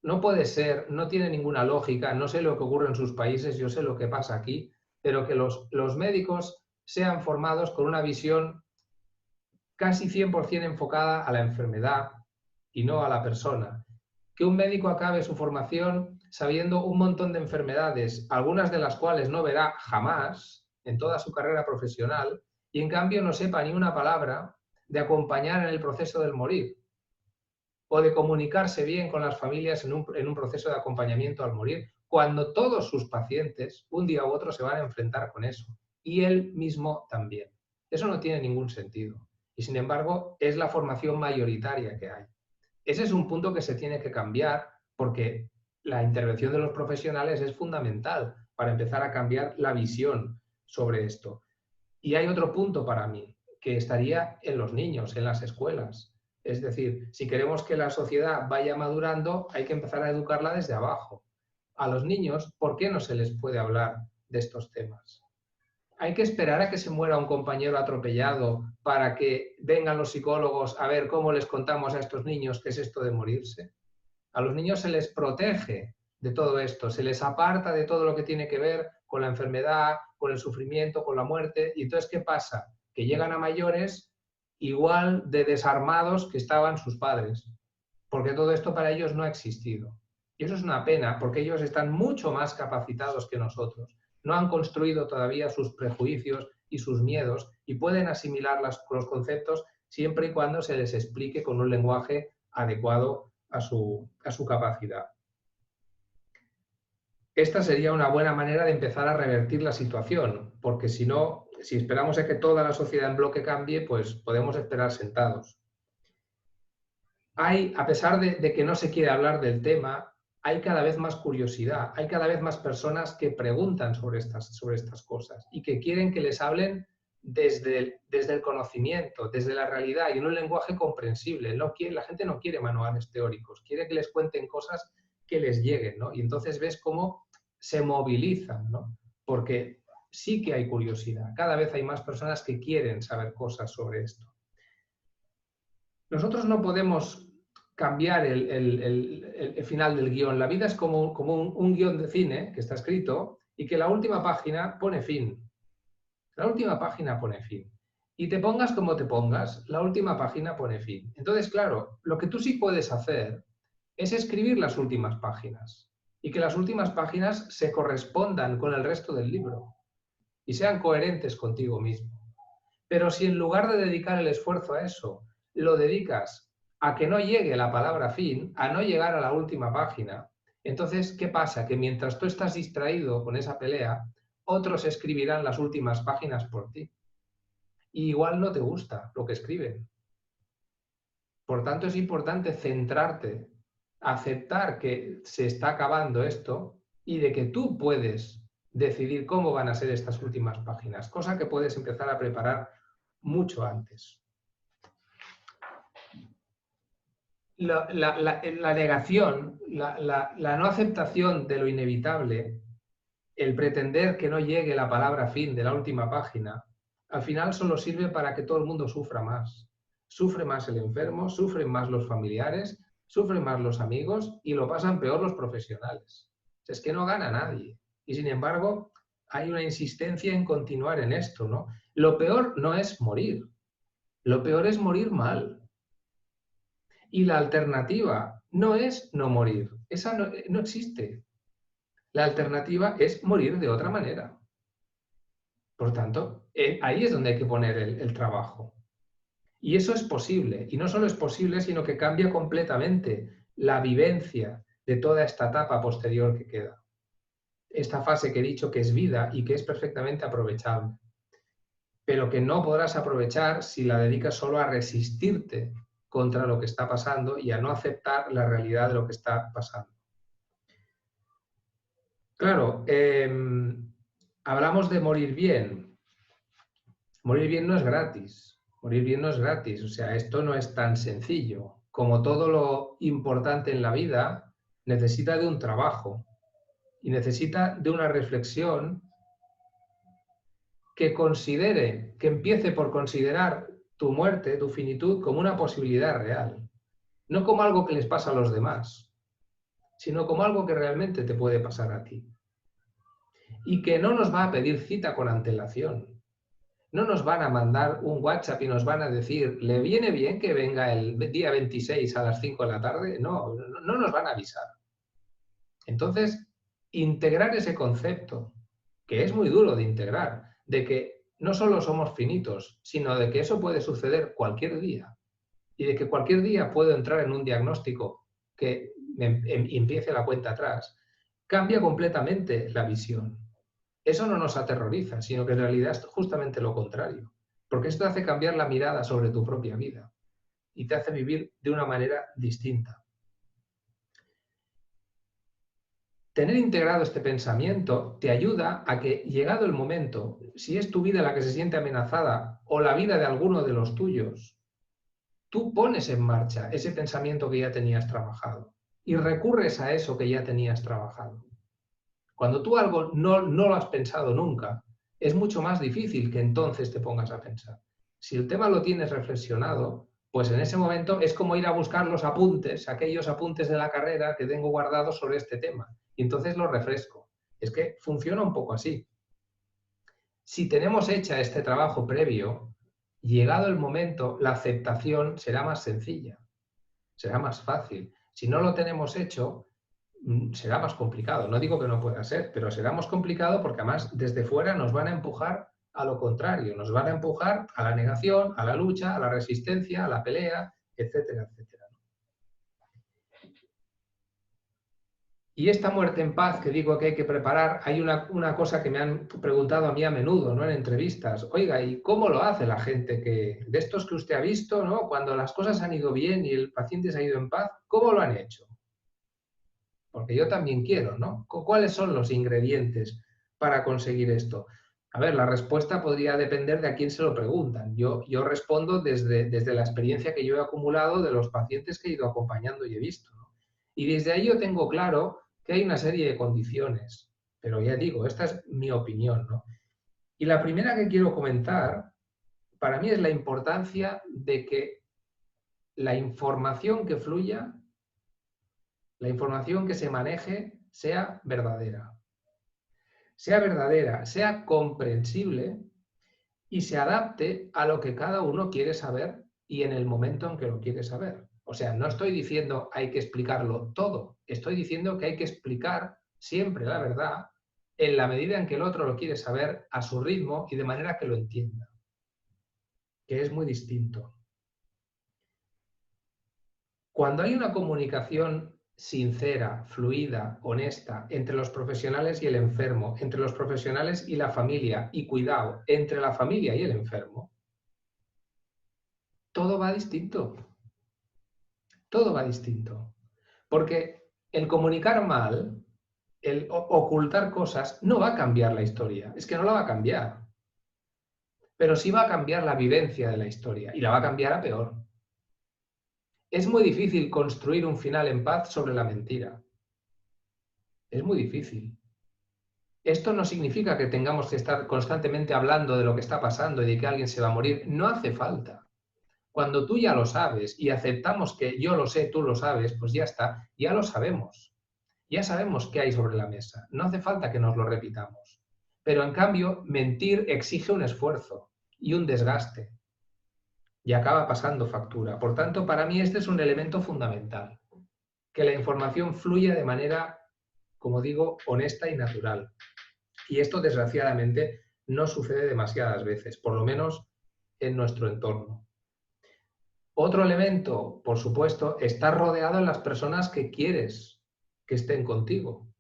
No puede ser, no tiene ninguna lógica, no sé lo que ocurre en sus países, yo sé lo que pasa aquí, pero que los médicos sean formados con una visión casi 100% enfocada a la enfermedad y no a la persona. Que un médico acabe su formación sabiendo un montón de enfermedades, algunas de las cuales no verá jamás en toda su carrera profesional, y en cambio no sepa ni una palabra de acompañar en el proceso del morir, o de comunicarse bien con las familias en un proceso de acompañamiento al morir, cuando todos sus pacientes, un día u otro, se van a enfrentar con eso, y él mismo también. Eso no tiene ningún sentido. Y sin embargo, es la formación mayoritaria que hay. Ese es un punto que se tiene que cambiar porque la intervención de los profesionales es fundamental para empezar a cambiar la visión sobre esto. Y hay otro punto para mí, que estaría en los niños, en las escuelas. Es decir, si queremos que la sociedad vaya madurando, hay que empezar a educarla desde abajo. A los niños, ¿por qué no se les puede hablar de estos temas? ¿Hay que esperar a que se muera un compañero atropellado para que vengan los psicólogos a ver cómo les contamos a estos niños qué es esto de morirse? A los niños se les protege de todo esto, se les aparta de todo lo que tiene que ver con la enfermedad, con el sufrimiento, con la muerte. Y entonces, ¿qué pasa? Que llegan a mayores igual de desarmados que estaban sus padres, porque todo esto para ellos no ha existido. Y eso es una pena, porque ellos están mucho más capacitados que nosotros. No han construido todavía sus prejuicios y sus miedos y pueden asimilar los conceptos siempre y cuando se les explique con un lenguaje adecuado a su capacidad. Esta sería una buena manera de empezar a revertir la situación, porque si no, si esperamos a que toda la sociedad en bloque cambie, pues podemos esperar sentados. A pesar de que no se quiere hablar del tema, hay cada vez más curiosidad, hay cada vez más personas que preguntan sobre estas cosas y que quieren que les hablen desde el conocimiento, desde la realidad y en un lenguaje comprensible. La gente no quiere manuales teóricos, quiere que les cuenten cosas que les lleguen, ¿no? Y entonces ves cómo se movilizan, ¿no? Porque sí que hay curiosidad, cada vez hay más personas que quieren saber cosas sobre esto. Nosotros no podemos cambiar el final del guión. La vida es como un guión de cine que está escrito y que la última página pone fin. La última página pone fin. Y te pongas como te pongas, la última página pone fin. Entonces, claro, lo que tú sí puedes hacer es escribir las últimas páginas y que las últimas páginas se correspondan con el resto del libro y sean coherentes contigo mismo. Pero si en lugar de dedicar el esfuerzo a eso, lo dedicas a que no llegue la palabra fin, a no llegar a la última página, entonces, ¿qué pasa? Que mientras tú estás distraído con esa pelea, otros escribirán las últimas páginas por ti. Y igual no te gusta lo que escriben. Por tanto, es importante centrarte, aceptar que se está acabando esto y de que tú puedes decidir cómo van a ser estas últimas páginas, cosa que puedes empezar a preparar mucho antes. La negación, la no aceptación de lo inevitable, el pretender que no llegue la palabra fin de la última página, al final solo sirve para que todo el mundo sufra más. Sufre más el enfermo, sufren más los familiares, sufren más los amigos y lo pasan peor los profesionales. Es que no gana nadie. Y sin embargo, hay una insistencia en continuar en esto, ¿no? Lo peor no es morir. Lo peor es morir mal. Y la alternativa no es no morir. Esa no existe. La alternativa es morir de otra manera. Por tanto, ahí es donde hay que poner el trabajo. Y eso es posible. Y no solo es posible, sino que cambia completamente la vivencia de toda esta etapa posterior que queda. Esta fase que he dicho que es vida y que es perfectamente aprovechable. Pero que no podrás aprovechar si la dedicas solo a resistirte contra lo que está pasando y a no aceptar la realidad de lo que está pasando. Claro, hablamos de morir bien. Morir bien no es gratis. Morir bien no es gratis. O sea, esto no es tan sencillo. Como todo lo importante en la vida, necesita de un trabajo y necesita de una reflexión que considere, que empiece por considerar tu muerte, tu finitud, como una posibilidad real. no como algo que les pasa a los demás, sino como algo que realmente te puede pasar a ti. Y que no nos va a pedir cita con antelación. No nos van a mandar un WhatsApp y nos van a decir, ¿le viene bien que venga el día 26 a las 5 de la tarde? No, no nos van a avisar. Entonces, integrar ese concepto, que es muy duro de integrar, de que no solo somos finitos, sino de que eso puede suceder cualquier día y de que cualquier día puedo entrar en un diagnóstico que empiece la cuenta atrás, cambia completamente la visión. Eso no nos aterroriza, sino que en realidad es justamente lo contrario, porque esto hace cambiar la mirada sobre tu propia vida y te hace vivir de una manera distinta. Tener integrado este pensamiento te ayuda a que, llegado el momento, si es tu vida la que se siente amenazada o la vida de alguno de los tuyos, tú pones en marcha ese pensamiento que ya tenías trabajado y recurres a eso que ya tenías trabajado. Cuando tú algo no lo has pensado nunca, es mucho más difícil que entonces te pongas a pensar. Si el tema lo tienes reflexionado, pues en ese momento es como ir a buscar los apuntes, aquellos apuntes de la carrera que tengo guardados sobre este tema, y entonces los refresco. Es que funciona un poco así. Si tenemos hecha este trabajo previo, llegado el momento, la aceptación será más sencilla, será más fácil. Si no lo tenemos hecho, será más complicado. No digo que no pueda ser, pero será más complicado porque además desde fuera nos van a empujar a lo contrario, nos van a empujar a la negación, a la lucha, a la resistencia, a la pelea, etcétera, etcétera. Y esta muerte en paz que digo que hay que preparar, hay una cosa que me han preguntado a mí a menudo, ¿no? En entrevistas. Oiga, ¿y cómo lo hace la gente de estos que usted ha visto, ¿no? Cuando las cosas han ido bien y el paciente se ha ido en paz, ¿cómo lo han hecho? Porque yo también quiero, ¿no? ¿Cuáles son los ingredientes para conseguir esto? A ver, la respuesta podría depender de a quién se lo preguntan. Yo respondo desde la experiencia que yo he acumulado de los pacientes que he ido acompañando y he visto, ¿no? Y desde ahí yo tengo claro que hay una serie de condiciones, pero ya digo, esta es mi opinión, ¿no? Y la primera que quiero comentar, para mí es la importancia de que la información que fluya, la información que se maneje, sea verdadera. Sea verdadera, sea comprensible y se adapte a lo que cada uno quiere saber y en el momento en que lo quiere saber. O sea, no estoy diciendo hay que explicarlo todo, estoy diciendo que hay que explicar siempre la verdad en la medida en que el otro lo quiere saber a su ritmo y de manera que lo entienda, que es muy distinto. Cuando hay una comunicación sincera, fluida, honesta, entre los profesionales y el enfermo, entre los profesionales y la familia, y cuidado, entre la familia y el enfermo, todo va distinto. Todo va distinto. Porque el comunicar mal, el ocultar cosas, no va a cambiar la historia. Es que no la va a cambiar. Pero sí va a cambiar la vivencia de la historia y la va a cambiar a peor. Es muy difícil construir un final en paz sobre la mentira. Es muy difícil. Esto no significa que tengamos que estar constantemente hablando de lo que está pasando y de que alguien se va a morir. No hace falta. Cuando tú ya lo sabes y aceptamos que yo lo sé, tú lo sabes, pues ya está, ya lo sabemos. Ya sabemos qué hay sobre la mesa. No hace falta que nos lo repitamos. Pero en cambio, mentir exige un esfuerzo y un desgaste. Y acaba pasando factura. Por tanto, para mí este es un elemento fundamental. Que la información fluya de manera, como digo, honesta y natural. Y esto, desgraciadamente, no sucede demasiadas veces, por lo menos en nuestro entorno. Otro elemento, por supuesto, estar rodeado de las personas que quieres que estén contigo.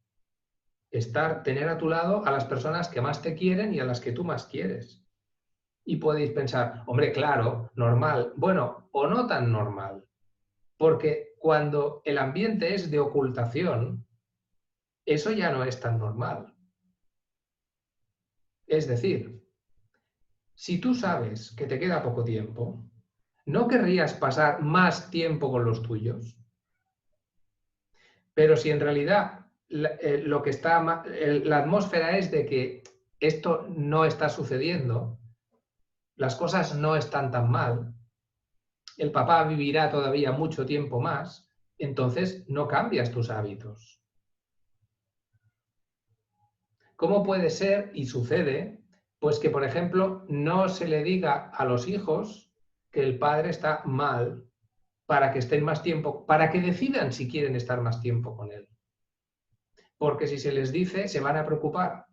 Tener a tu lado a las personas que más te quieren y a las que tú más quieres. Y podéis pensar, hombre, claro, normal. Bueno, o no tan normal. Porque cuando el ambiente es de ocultación, eso ya no es tan normal. Es decir, si tú sabes que te queda poco tiempo, ¿no querrías pasar más tiempo con los tuyos? Pero si en realidad la atmósfera es de que esto no está sucediendo, las cosas no están tan mal, el papá vivirá todavía mucho tiempo más, entonces no cambias tus hábitos. ¿Cómo puede ser, y sucede, pues que, por ejemplo, no se le diga a los hijos que el padre está mal para que estén más tiempo, para que decidan si quieren estar más tiempo con él? Porque si se les dice, se van a preocupar,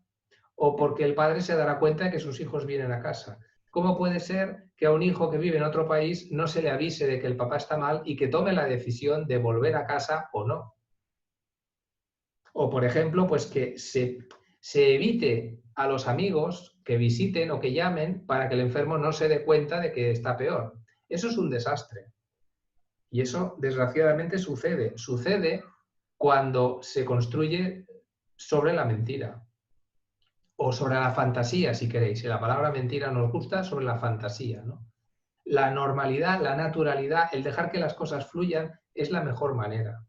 o porque el padre se dará cuenta de que sus hijos vienen a casa. ¿Cómo puede ser que a un hijo que vive en otro país no se le avise de que el papá está mal y que tome la decisión de volver a casa o no? O, por ejemplo, pues que se evite a los amigos que visiten o que llamen para que el enfermo no se dé cuenta de que está peor. Eso es un desastre. Y eso, desgraciadamente, sucede. Sucede cuando se construye sobre la mentira. O sobre la fantasía, si queréis. Si la palabra mentira nos gusta, sobre la fantasía, ¿no? La normalidad, la naturalidad, el dejar que las cosas fluyan es la mejor manera.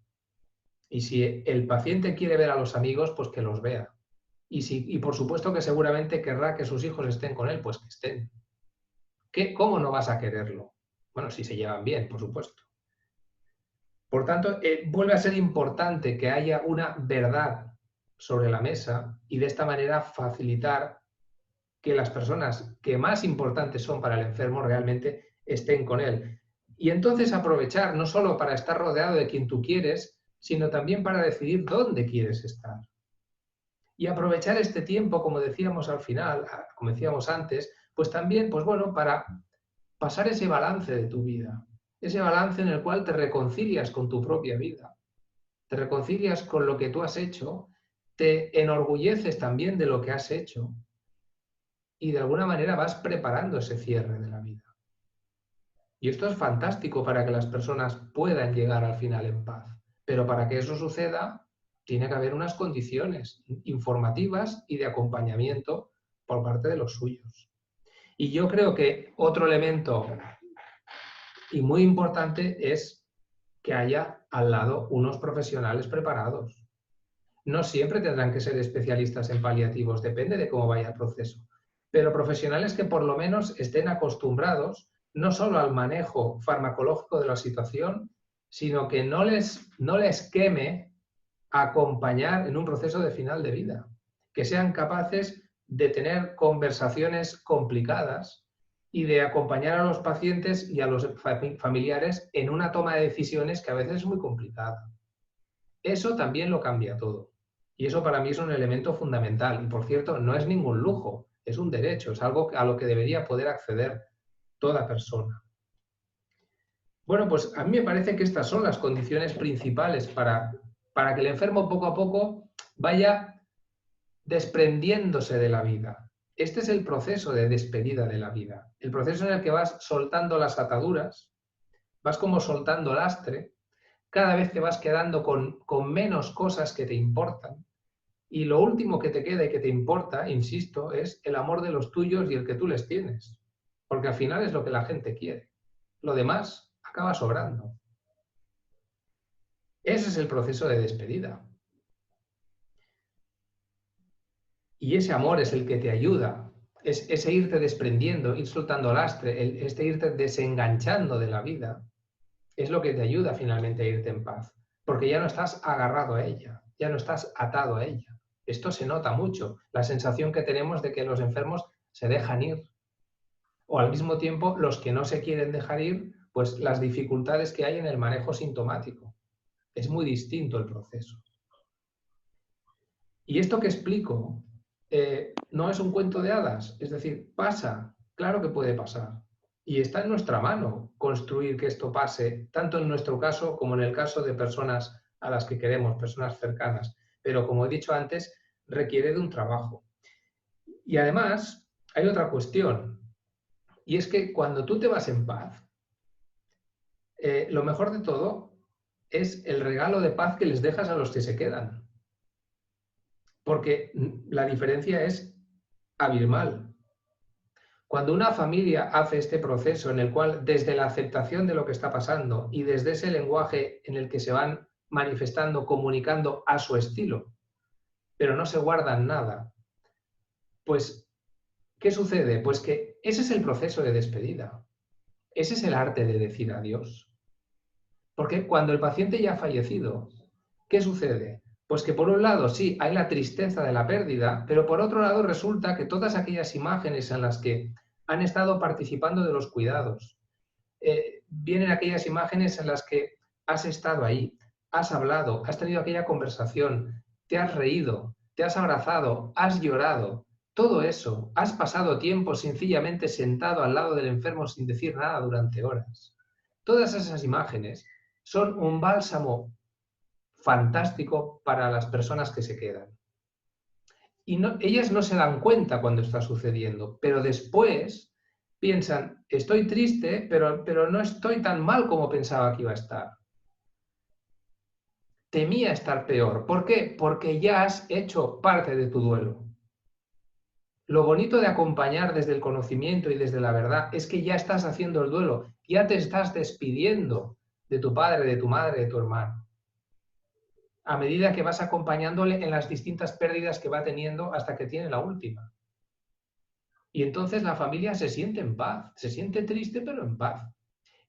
Y si el paciente quiere ver a los amigos, pues que los vea. Y por supuesto que seguramente querrá que sus hijos estén con él, pues que estén. ¿Cómo no vas a quererlo? Bueno, si se llevan bien, por supuesto. Por tanto, vuelve a ser importante que haya una verdad sobre la mesa y de esta manera facilitar que las personas que más importantes son para el enfermo realmente estén con él. Y entonces aprovechar no solo para estar rodeado de quien tú quieres, sino también para decidir dónde quieres estar. Y aprovechar este tiempo, como decíamos al final, como decíamos antes, pues también, pues bueno, para pasar ese balance de tu vida. Ese balance en el cual te reconcilias con tu propia vida. Te reconcilias con lo que tú has hecho, te enorgulleces también de lo que has hecho y de alguna manera vas preparando ese cierre de la vida. Y esto es fantástico para que las personas puedan llegar al final en paz. Pero para que eso suceda, tiene que haber unas condiciones informativas y de acompañamiento por parte de los suyos. Y yo creo que otro elemento y muy importante es que haya al lado unos profesionales preparados. No siempre tendrán que ser especialistas en paliativos, depende de cómo vaya el proceso. Pero profesionales que por lo menos estén acostumbrados no solo al manejo farmacológico de la situación, sino que no les queme acompañar en un proceso de final de vida. Que sean capaces de tener conversaciones complicadas y de acompañar a los pacientes y a los familiares en una toma de decisiones que a veces es muy complicada. Eso también lo cambia todo. Y eso para mí es un elemento fundamental. Y por cierto, no es ningún lujo, es un derecho, es algo a lo que debería poder acceder toda persona. Bueno, pues a mí me parece que estas son las condiciones principales para que el enfermo poco a poco vaya desprendiéndose de la vida. Este es el proceso de despedida de la vida. El proceso en el que vas soltando las ataduras, vas como soltando lastre, cada vez te vas quedando con menos cosas que te importan. Y lo último que te queda y que te importa, insisto, es el amor de los tuyos y el que tú les tienes. Porque al final es lo que la gente quiere. Lo demás acaba sobrando. Ese es el proceso de despedida. Y ese amor es el que te ayuda. Es ese irte desprendiendo, ir soltando lastre, este irte desenganchando de la vida. Es lo que te ayuda finalmente a irte en paz. Porque ya no estás agarrado a ella, ya no estás atado a ella. Esto se nota mucho, la sensación que tenemos de que los enfermos se dejan ir. O al mismo tiempo, los que no se quieren dejar ir, pues las dificultades que hay en el manejo sintomático. Es muy distinto el proceso. Y esto que explico no es un cuento de hadas, es decir, pasa, claro que puede pasar. Y está en nuestra mano construir que esto pase, tanto en nuestro caso como en el caso de personas a las que queremos, personas cercanas. Pero como he dicho antes, requiere de un trabajo. Y además, hay otra cuestión, y es que cuando tú te vas en paz, lo mejor de todo es el regalo de paz que les dejas a los que se quedan. Porque la diferencia es abismal. Cuando una familia hace este proceso en el cual desde la aceptación de lo que está pasando y desde ese lenguaje en el que se van manifestando, comunicando a su estilo, pero no se guardan nada, pues, ¿qué sucede? Pues que ese es el proceso de despedida. Ese es el arte de decir adiós. Porque cuando el paciente ya ha fallecido, ¿qué sucede? Pues que por un lado sí, hay la tristeza de la pérdida, pero por otro lado resulta que todas aquellas imágenes en las que han estado participando de los cuidados, vienen aquellas imágenes en las que has estado ahí, has hablado, has tenido aquella conversación, te has reído, te has abrazado, has llorado, todo eso, has pasado tiempo sencillamente sentado al lado del enfermo sin decir nada durante horas. Todas esas imágenes son un bálsamo fantástico para las personas que se quedan. Y ellas no se dan cuenta cuando está sucediendo, pero después piensan, estoy triste, pero no estoy tan mal como pensaba que iba a estar. Temía estar peor. ¿Por qué? Porque ya has hecho parte de tu duelo. Lo bonito de acompañar desde el conocimiento y desde la verdad es que ya estás haciendo el duelo, ya te estás despidiendo de tu padre, de tu madre, de tu hermano, a medida que vas acompañándole en las distintas pérdidas que va teniendo hasta que tiene la última. Y entonces la familia se siente en paz, se siente triste pero en paz.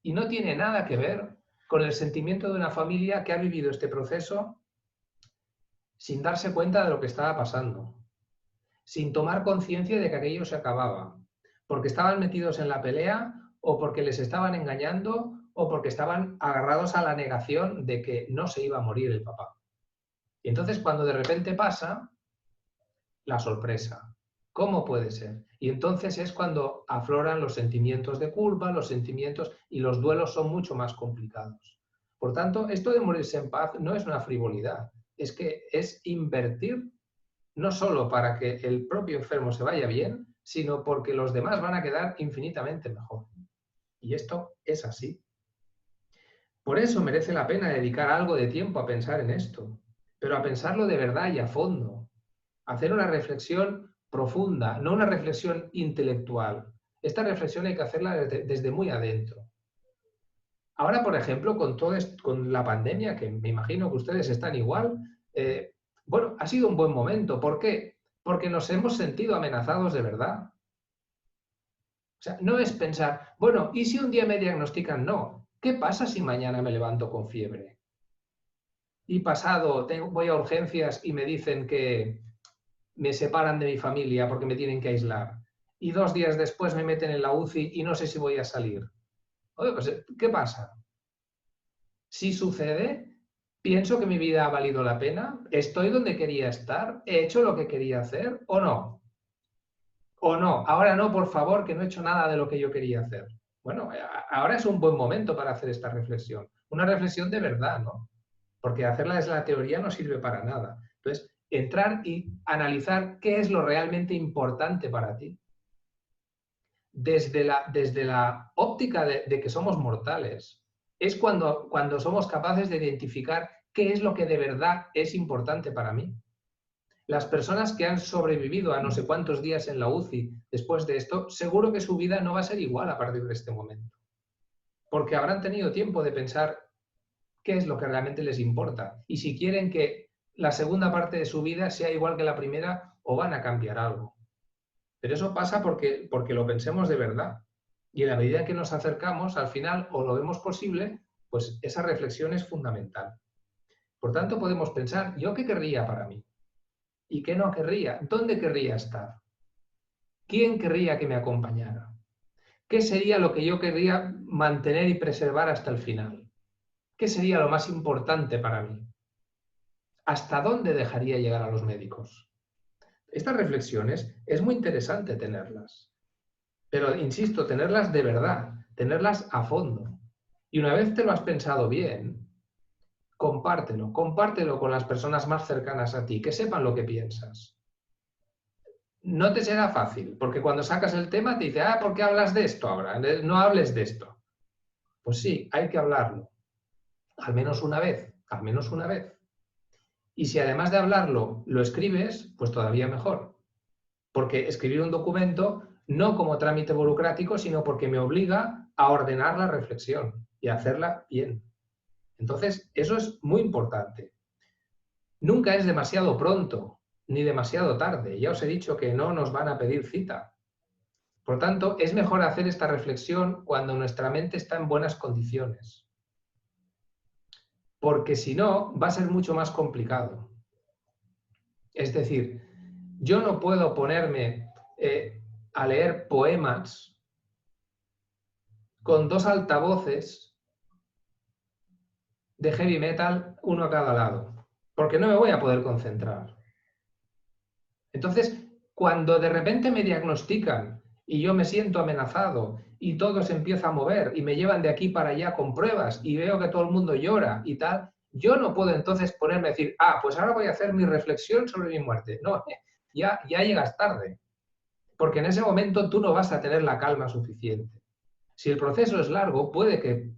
Y no tiene nada que ver con el sentimiento de una familia que ha vivido este proceso sin darse cuenta de lo que estaba pasando, sin tomar conciencia de que aquello se acababa, porque estaban metidos en la pelea o porque les estaban engañando o porque estaban agarrados a la negación de que no se iba a morir el papá. Y entonces cuando de repente pasa, la sorpresa. ¿Cómo puede ser? Y entonces es cuando afloran los sentimientos de culpa, los sentimientos y los duelos son mucho más complicados. Por tanto, esto de morirse en paz no es una frivolidad, es que es invertir no solo para que el propio enfermo se vaya bien, sino porque los demás van a quedar infinitamente mejor. Y esto es así. Por eso merece la pena dedicar algo de tiempo a pensar en esto, pero a pensarlo de verdad y a fondo. Hacer una reflexión profunda, no una reflexión intelectual. Esta reflexión hay que hacerla desde muy adentro. Ahora, por ejemplo, con la pandemia, que me imagino que ustedes están igual, bueno, ha sido un buen momento. ¿Por qué? Porque nos hemos sentido amenazados de verdad. O sea, no es pensar, bueno, ¿y si un día me diagnostican? No. ¿Qué pasa si mañana me levanto con fiebre? Y pasado voy a urgencias y me dicen que me separan de mi familia porque me tienen que aislar. Y 2 días después me meten en la UCI y no sé si voy a salir. Oye, pues, ¿qué pasa? Si sucede, pienso que mi vida ha valido la pena, estoy donde quería estar, he hecho lo que quería hacer o no. O no, ahora no, por favor, que no he hecho nada de lo que yo quería hacer. Bueno, ahora es un buen momento para hacer esta reflexión. Una reflexión de verdad, ¿no? Porque hacerla desde la teoría no sirve para nada. Entonces, entrar y analizar qué es lo realmente importante para ti. Desde la óptica de que somos mortales, es cuando somos capaces de identificar qué es lo que de verdad es importante para mí. Las personas que han sobrevivido a no sé cuántos días en la UCI después de esto, seguro que su vida no va a ser igual a partir de este momento. Porque habrán tenido tiempo de pensar qué es lo que realmente les importa. Y si quieren que la segunda parte de su vida sea igual que la primera o van a cambiar algo. Pero eso pasa porque lo pensemos de verdad. Y en la medida en que nos acercamos, al final, o lo vemos posible, pues esa reflexión es fundamental. Por tanto, podemos pensar, ¿yo qué querría para mí? ¿Y qué no querría? ¿Dónde querría estar? ¿Quién querría que me acompañara? ¿Qué sería lo que yo querría mantener y preservar hasta el final? ¿Qué sería lo más importante para mí? ¿Hasta dónde dejaría llegar a los médicos? Estas reflexiones es muy interesante tenerlas. Pero, insisto, tenerlas de verdad, tenerlas a fondo. Y una vez te lo has pensado bien, compártelo con las personas más cercanas a ti, que sepan lo que piensas. No te será fácil, porque cuando sacas el tema te dice, ¿por qué hablas de esto ahora? No hables de esto. Pues sí, hay que hablarlo. Al menos una vez, al menos una vez. Y si además de hablarlo lo escribes, pues todavía mejor. Porque escribir un documento no como trámite burocrático, sino porque me obliga a ordenar la reflexión y a hacerla bien. Entonces, eso es muy importante. Nunca es demasiado pronto ni demasiado tarde. Ya os he dicho que no nos van a pedir cita. Por tanto, es mejor hacer esta reflexión cuando nuestra mente está en buenas condiciones. Porque si no, va a ser mucho más complicado. Es decir, yo no puedo ponerme a leer poemas con 2 altavoces de heavy metal, uno a cada lado, porque no me voy a poder concentrar. Entonces, cuando de repente me diagnostican y yo me siento amenazado y todo se empieza a mover y me llevan de aquí para allá con pruebas y veo que todo el mundo llora y tal, yo no puedo entonces ponerme a decir, pues ahora voy a hacer mi reflexión sobre mi muerte. No, ya llegas tarde, porque en ese momento tú no vas a tener la calma suficiente. Si el proceso es largo, puede que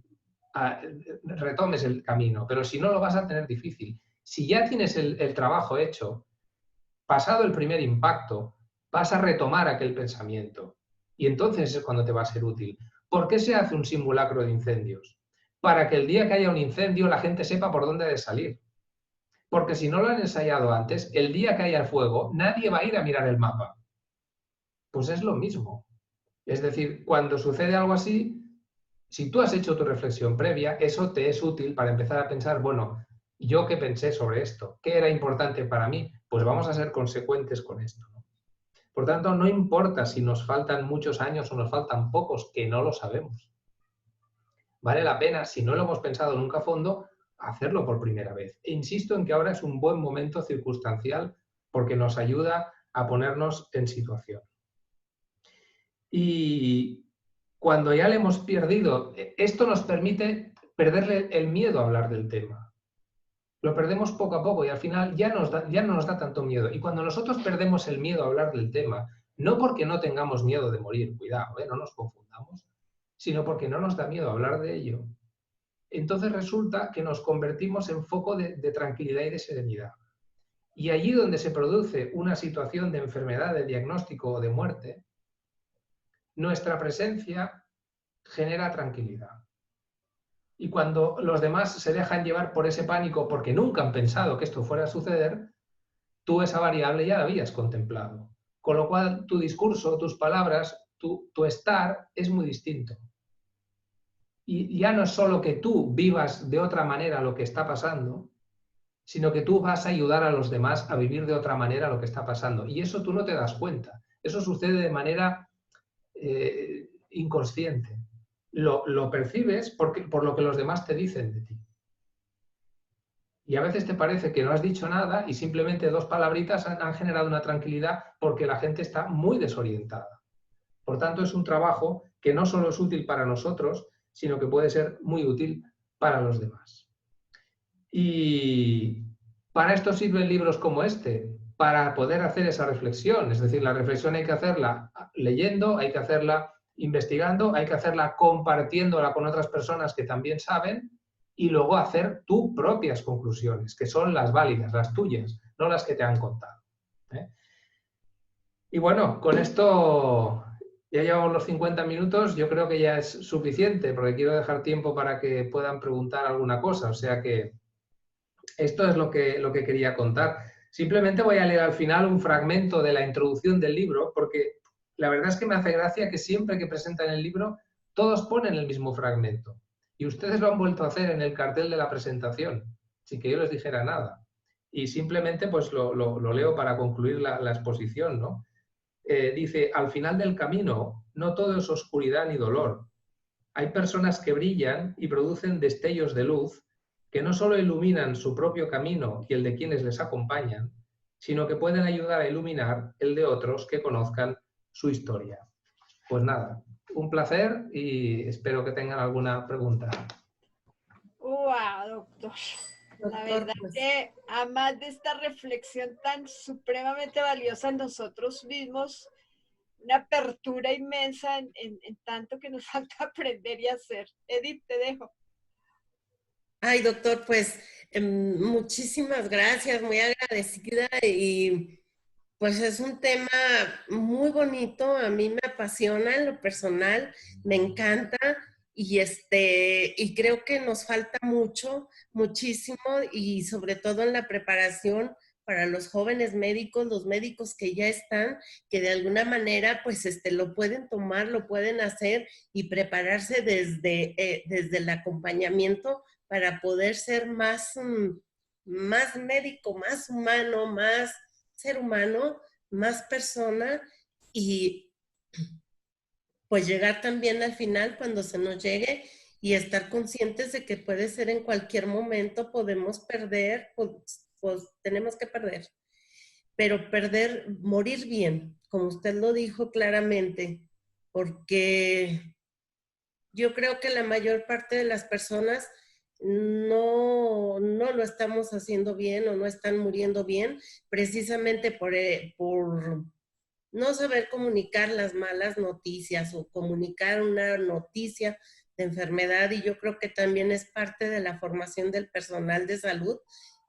retomes el camino, pero si no, lo vas a tener difícil. Si ya tienes el trabajo hecho, pasado el primer impacto, vas a retomar aquel pensamiento. Y entonces es cuando te va a ser útil. ¿Por qué se hace un simulacro de incendios? Para que el día que haya un incendio la gente sepa por dónde ha de salir. Porque si no lo han ensayado antes, el día que haya fuego, nadie va a ir a mirar el mapa. Pues es lo mismo. Es decir, cuando sucede algo así, si tú has hecho tu reflexión previa, eso te es útil para empezar a pensar, bueno, ¿yo qué pensé sobre esto? ¿Qué era importante para mí? Pues vamos a ser consecuentes con esto, ¿no? Por tanto, no importa si nos faltan muchos años o nos faltan pocos, que no lo sabemos. Vale la pena, si no lo hemos pensado nunca a fondo, hacerlo por primera vez. E insisto en que ahora es un buen momento circunstancial porque nos ayuda a ponernos en situación. Y cuando ya le hemos perdido, esto nos permite perderle el miedo a hablar del tema. Lo perdemos poco a poco y al final ya no nos da tanto miedo. Y cuando nosotros perdemos el miedo a hablar del tema, no porque no tengamos miedo de morir, cuidado, no nos confundamos, sino porque no nos da miedo hablar de ello, entonces resulta que nos convertimos en foco de tranquilidad y de serenidad. Y allí donde se produce una situación de enfermedad, de diagnóstico o de muerte, nuestra presencia genera tranquilidad. Y cuando los demás se dejan llevar por ese pánico porque nunca han pensado que esto fuera a suceder, tú esa variable ya la habías contemplado. Con lo cual tu discurso, tus palabras, tu estar es muy distinto. Y ya no es solo que tú vivas de otra manera lo que está pasando, sino que tú vas a ayudar a los demás a vivir de otra manera lo que está pasando. Y eso tú no te das cuenta. Eso sucede de manera inconsciente. Lo percibes por lo que los demás te dicen de ti. Y a veces te parece que no has dicho nada y simplemente 2 palabritas han generado una tranquilidad porque la gente está muy desorientada. Por tanto, es un trabajo que no solo es útil para nosotros, sino que puede ser muy útil para los demás. Y para esto sirven libros como este, para poder hacer esa reflexión. Es decir, la reflexión hay que hacerla leyendo, hay que hacerla investigando, hay que hacerla compartiéndola con otras personas que también saben y luego hacer tus propias conclusiones, que son las válidas, las tuyas, no las que te han contado. Y bueno, con esto ya llevamos los 50 minutos, yo creo que ya es suficiente porque quiero dejar tiempo para que puedan preguntar alguna cosa, o sea que esto es lo que quería contar. Simplemente voy a leer al final un fragmento de la introducción del libro porque la verdad es que me hace gracia que siempre que presentan el libro todos ponen el mismo fragmento y ustedes lo han vuelto a hacer en el cartel de la presentación, sin que yo les dijera nada. Y simplemente pues lo leo para concluir la exposición, ¿no? Dice, al final del camino no todo es oscuridad ni dolor. Hay personas que brillan y producen destellos de luz que no solo iluminan su propio camino y el de quienes les acompañan, sino que pueden ayudar a iluminar el de otros que conozcan su historia. Pues nada, un placer y espero que tengan alguna pregunta. ¡Wow, doctor! La verdad que además de esta reflexión tan supremamente valiosa en nosotros mismos, una apertura inmensa en tanto que nos falta aprender y hacer. Edith, te dejo. Ay, doctor, pues muchísimas gracias, muy agradecida y pues es un tema muy bonito, a mí me apasiona en lo personal, me encanta y creo que nos falta mucho, muchísimo y sobre todo en la preparación para los jóvenes médicos, los médicos que ya están, que de alguna manera pues lo pueden tomar, lo pueden hacer y prepararse desde el acompañamiento para poder ser más, más médico, más humano, más ser humano, más persona y pues llegar también al final cuando se nos llegue y estar conscientes de que puede ser en cualquier momento, podemos perder, pues tenemos que perder, pero perder, morir bien, como usted lo dijo claramente, porque yo creo que la mayor parte de las personas no lo estamos haciendo bien o no están muriendo bien, precisamente por no saber comunicar las malas noticias o comunicar una noticia de enfermedad, y yo creo que también es parte de la formación del personal de salud,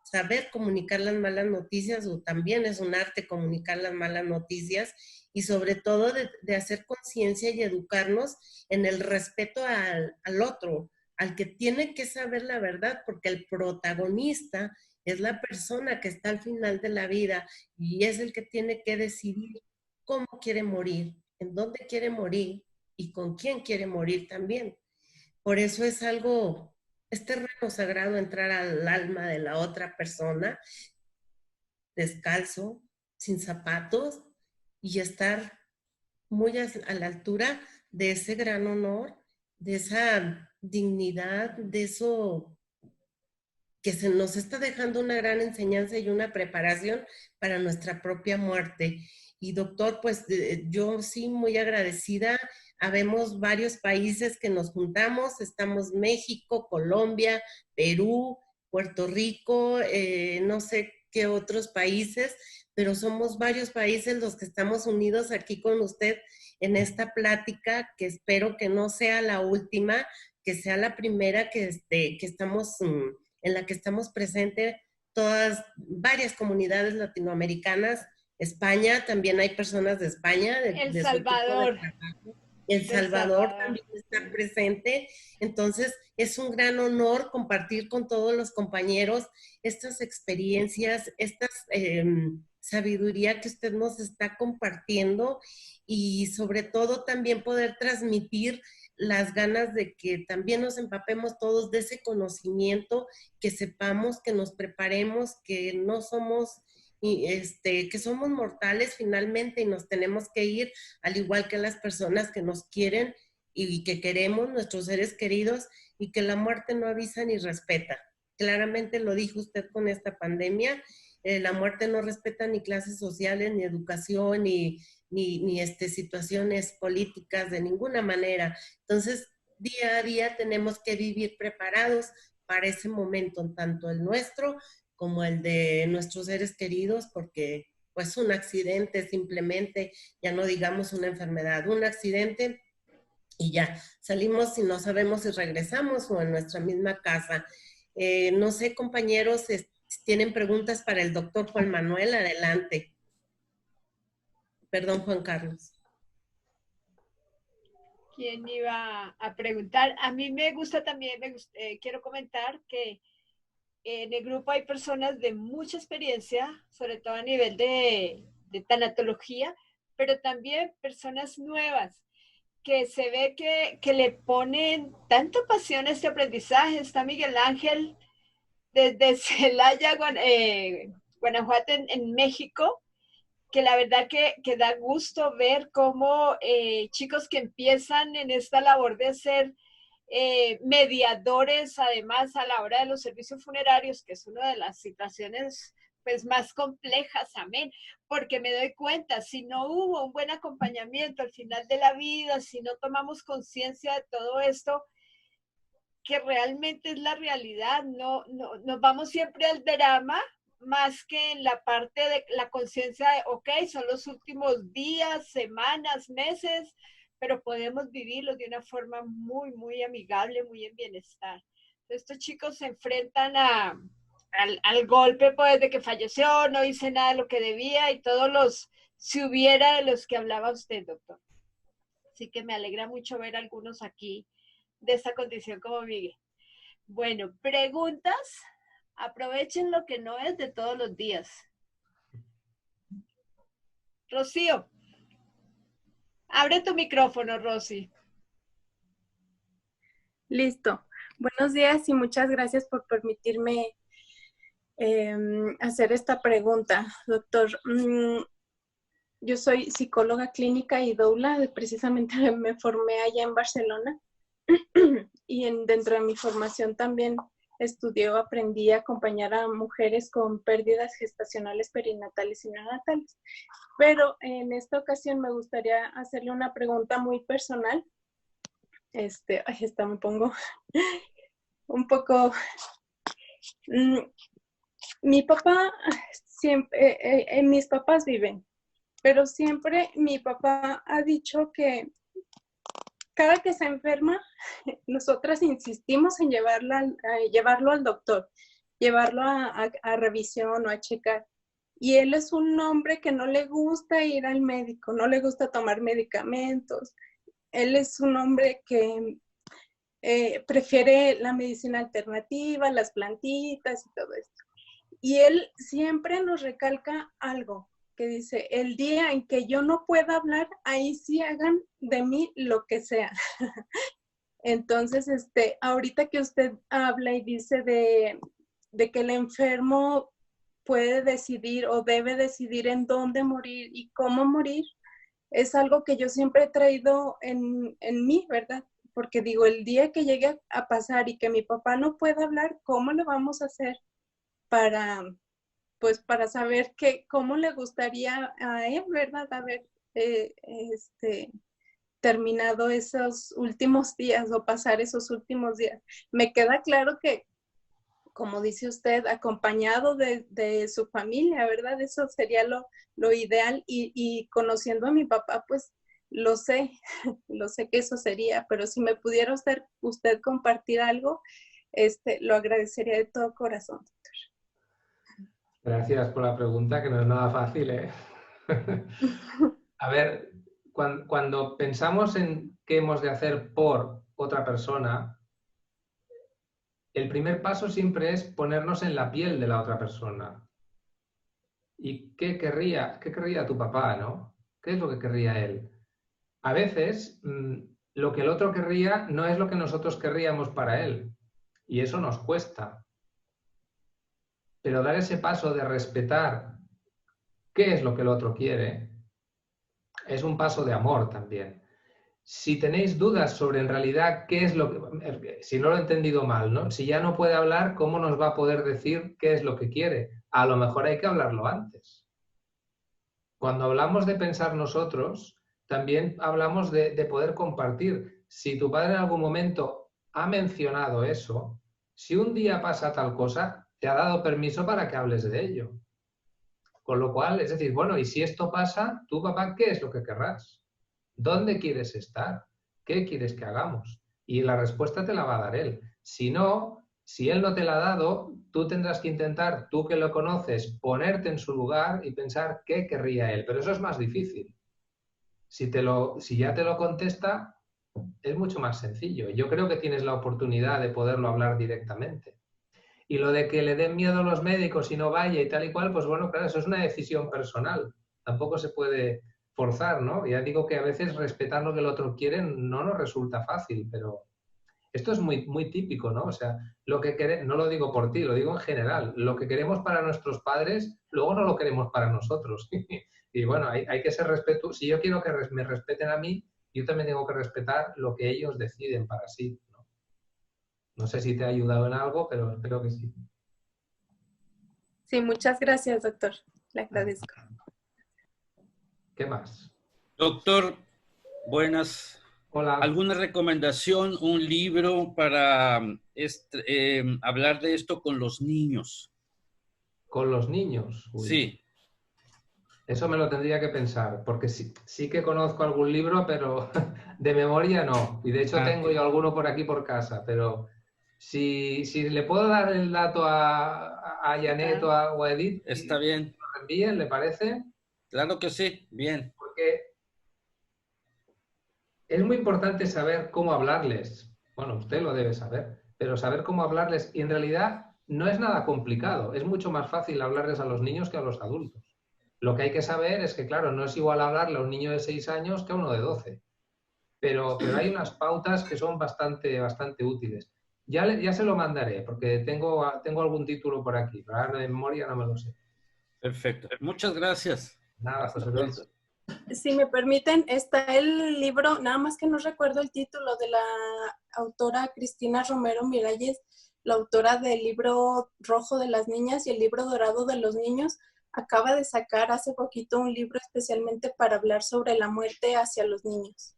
saber comunicar las malas noticias, o también es un arte comunicar las malas noticias, y sobre todo de hacer conciencia y educarnos en el respeto al otro, al que tiene que saber la verdad, porque el protagonista es la persona que está al final de la vida y es el que tiene que decidir cómo quiere morir, en dónde quiere morir y con quién quiere morir también. Por eso es terreno sagrado entrar al alma de la otra persona, descalzo, sin zapatos, y estar muy a la altura de ese gran honor, de esa dignidad, de eso que se nos está dejando una gran enseñanza y una preparación para nuestra propia muerte. Y doctor, pues yo sí muy agradecida. Habemos varios países que nos juntamos, estamos México, Colombia, Perú, Puerto Rico, no sé qué otros países, pero somos varios países los que estamos unidos aquí con usted en esta plática, que espero que no sea la última, que sea la primera que estamos en la que estamos presentes todas, varias comunidades latinoamericanas, España, también hay personas de España, El de su equipo de Salvador, trabajo. El del Salvador Salvador. también está presente. Entonces, es un gran honor compartir con todos los compañeros estas experiencias, estas sabiduría que usted nos está compartiendo, y sobre todo también poder transmitir las ganas de que también nos empapemos todos de ese conocimiento, que sepamos, que nos preparemos, que no somos, que somos mortales finalmente y nos tenemos que ir, al igual que las personas que nos quieren y que queremos, nuestros seres queridos, y que la muerte no avisa ni respeta. Claramente lo dijo usted con esta pandemia, la muerte no respeta ni clases sociales, ni educación, ni situaciones políticas de ninguna manera. Entonces, día a día tenemos que vivir preparados para ese momento, tanto el nuestro como el de nuestros seres queridos, porque pues un accidente simplemente, ya no digamos una enfermedad, un accidente y ya, salimos y no sabemos si regresamos o en nuestra misma casa. No sé, compañeros, si tienen preguntas para el doctor Juan Manuel, adelante. Perdón, Juan Carlos. ¿Quién iba a preguntar? A mí me gusta también, quiero comentar que en el grupo hay personas de mucha experiencia, sobre todo a nivel de tanatología, pero también personas nuevas que se ve que le ponen tanta pasión a este aprendizaje. Está Miguel Ángel desde Celaya, Guanajuato, en México, que la verdad que da gusto ver cómo chicos que empiezan en esta labor de ser mediadores, además a la hora de los servicios funerarios, que es una de las situaciones pues más complejas, amén, porque me doy cuenta, si no hubo un buen acompañamiento al final de la vida, si no tomamos conciencia de todo esto, que realmente es la realidad, nos vamos siempre al drama más que en la parte de la conciencia de, ok, son los últimos días, semanas, meses, pero podemos vivirlos de una forma muy, muy amigable, muy en bienestar. Estos chicos se enfrentan al golpe pues, de que falleció, no hice nada de lo que debía y todos los, si hubiera de los que hablaba usted, doctor. Así que me alegra mucho ver a algunos aquí de esta condición como Miguel. Bueno, preguntas. Aprovechen lo que no es de todos los días. Rocío, abre tu micrófono, Rosy. Listo. Buenos días y muchas gracias por permitirme hacer esta pregunta, doctor. Yo soy psicóloga clínica y doula, precisamente me formé allá en Barcelona y dentro de mi formación también estudié o aprendí a acompañar a mujeres con pérdidas gestacionales, perinatales y neonatales. Pero en esta ocasión me gustaría hacerle una pregunta muy personal. Me pongo un poco... mi papá siempre, mis papás viven, pero siempre mi papá ha dicho que cada que se enferma, nosotras insistimos en llevarlo al doctor, llevarlo a revisión o a checar. Y él es un hombre que no le gusta ir al médico, no le gusta tomar medicamentos. Él es un hombre que prefiere la medicina alternativa, las plantitas y todo esto. Y él siempre nos recalca algo, que dice, el día en que yo no pueda hablar, ahí sí hagan de mí lo que sea. Entonces, ahorita que usted habla y dice de que el enfermo puede decidir o debe decidir en dónde morir y cómo morir, es algo que yo siempre he traído en mí, ¿verdad? Porque digo, el día que llegue a pasar y que mi papá no pueda hablar, ¿cómo le vamos a hacer para saber cómo le gustaría a él, ¿verdad? Haber terminado esos últimos días o pasar esos últimos días. Me queda claro que, como dice usted, acompañado de su familia, ¿verdad? Eso sería lo ideal y conociendo a mi papá, pues lo sé que eso sería, pero si me pudiera usted compartir algo, lo agradecería de todo corazón. Gracias por la pregunta, que no es nada fácil, ¿eh? A ver, cuando pensamos en qué hemos de hacer por otra persona, el primer paso siempre es ponernos en la piel de la otra persona. ¿Y qué querría tu papá, no? ¿Qué es lo que querría él? A veces, lo que el otro querría no es lo que nosotros querríamos para él. Y eso nos cuesta. Pero dar ese paso de respetar qué es lo que el otro quiere es un paso de amor también. Si tenéis dudas sobre en realidad qué es lo que... Si no lo he entendido mal, ¿no? Si ya no puede hablar, ¿cómo nos va a poder decir qué es lo que quiere? A lo mejor hay que hablarlo antes. Cuando hablamos de pensar nosotros, también hablamos de poder compartir. Si tu padre en algún momento ha mencionado eso, si un día pasa tal cosa, te ha dado permiso para que hables de ello. Con lo cual, es decir, bueno, y si esto pasa, tú, papá, ¿qué es lo que querrás? ¿Dónde quieres estar? ¿Qué quieres que hagamos? Y la respuesta te la va a dar él. Si no, si él no te la ha dado, tú tendrás que intentar, tú que lo conoces, ponerte en su lugar y pensar qué querría él. Pero eso es más difícil. Si ya te lo contesta, es mucho más sencillo. Yo creo que tienes la oportunidad de poderlo hablar directamente. Y lo de que le den miedo a los médicos y no vaya y tal y cual, pues bueno, claro, eso es una decisión personal. Tampoco se puede forzar, ¿no? Ya digo que a veces respetar lo que el otro quiere no nos resulta fácil, pero esto es muy, muy típico, ¿no? O sea, lo que queremos, no lo digo por ti, lo digo en general, lo que queremos para nuestros padres, luego no lo queremos para nosotros. Y bueno, hay que ser respetuoso. Si yo quiero que me respeten a mí, yo también tengo que respetar lo que ellos deciden para sí. No sé si te ha ayudado en algo, pero espero que sí. Sí, muchas gracias, doctor. Le agradezco. ¿Qué más? Doctor, buenas. Hola. ¿Alguna recomendación, un libro para hablar de esto con los niños? ¿Con los niños? Uy. Sí. Eso me lo tendría que pensar, porque sí que conozco algún libro, pero de memoria no. Y de hecho tengo yo alguno por aquí por casa, pero... Si le puedo dar el dato a Janet o a Edith, está bien. ¿Lo envíen, le parece? Claro que sí, bien. Porque es muy importante saber cómo hablarles. Bueno, usted lo debe saber, pero saber cómo hablarles. Y en realidad no es nada complicado. Es mucho más fácil hablarles a los niños que a los adultos. Lo que hay que saber es que, claro, no es igual hablarle a un niño de 6 años que a uno de 12. Pero hay unas pautas que son bastante útiles. Ya se lo mandaré, porque tengo algún título por aquí, pero ahora de memoria no me lo sé. Perfecto. Muchas gracias. Nada, Hasta José Luis. pronto. Si me permiten, está el libro, nada más que no recuerdo el título, de la autora Cristina Romero Miralles, la autora del libro rojo de las niñas y el libro dorado de los niños. Acaba de sacar hace poquito un libro especialmente para hablar sobre la muerte hacia los niños.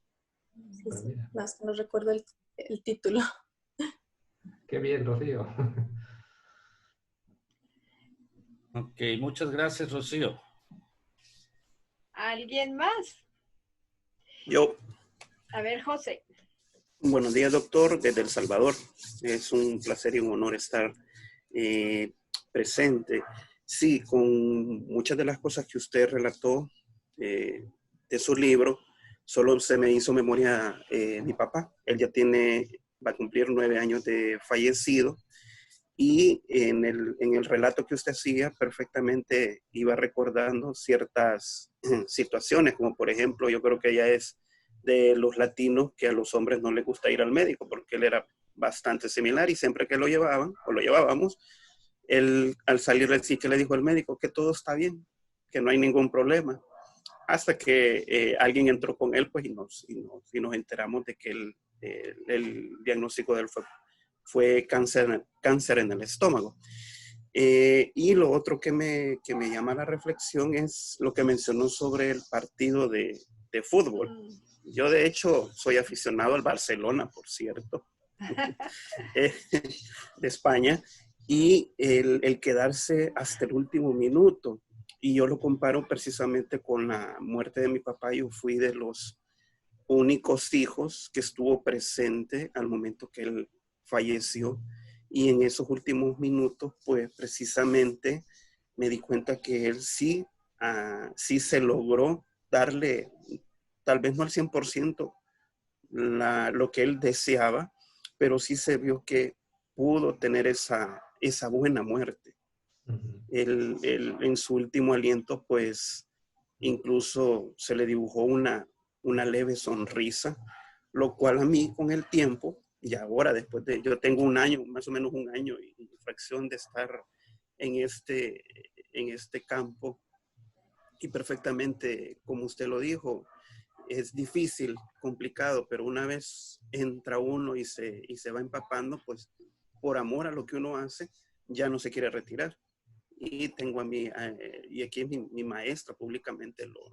Sí, Pues mira, más que no recuerdo el título. qué bien, Rocío. Ok, muchas gracias, Rocío. ¿Alguien más? Yo, A ver, José. buenos días, doctor, desde El Salvador. Es un placer y un honor estar presente. Sí, con muchas de las cosas que usted relató de su libro, solo se me hizo memoria mi papá. Él ya va a cumplir 9 años de fallecido, y en el relato que usted hacía perfectamente iba recordando ciertas situaciones, como por ejemplo, yo creo que ella es de los latinos que a los hombres no les gusta ir al médico, porque él era bastante similar, y siempre que lo llevaban o lo llevábamos, él al salir sí que le dijo al médico que todo está bien, que no hay ningún problema, hasta que alguien entró con él, pues, y nos enteramos de que el diagnóstico de él fue cáncer en el estómago. Y lo otro que me llama la reflexión es lo que mencionó sobre el partido de fútbol. Yo, de hecho, soy aficionado al Barcelona, por cierto, de España, y el quedarse hasta el último minuto. Y yo lo comparo precisamente con la muerte de mi papá. Yo fui de los únicos hijos que estuvo presente al momento que él falleció, y en esos últimos minutos, pues precisamente me di cuenta que él sí se logró darle, tal vez no al 100%, lo que él deseaba, pero sí se vio que pudo tener esa buena muerte. Él, en su último aliento, pues incluso se le dibujó una leve sonrisa, lo cual a mí con el tiempo, y ahora yo tengo un año, más o menos un año y fracción de estar en este campo, y perfectamente, como usted lo dijo, es difícil, complicado, pero una vez entra uno y se va empapando, pues por amor a lo que uno hace, ya no se quiere retirar. Y tengo a mí, y aquí es mi maestra, públicamente lo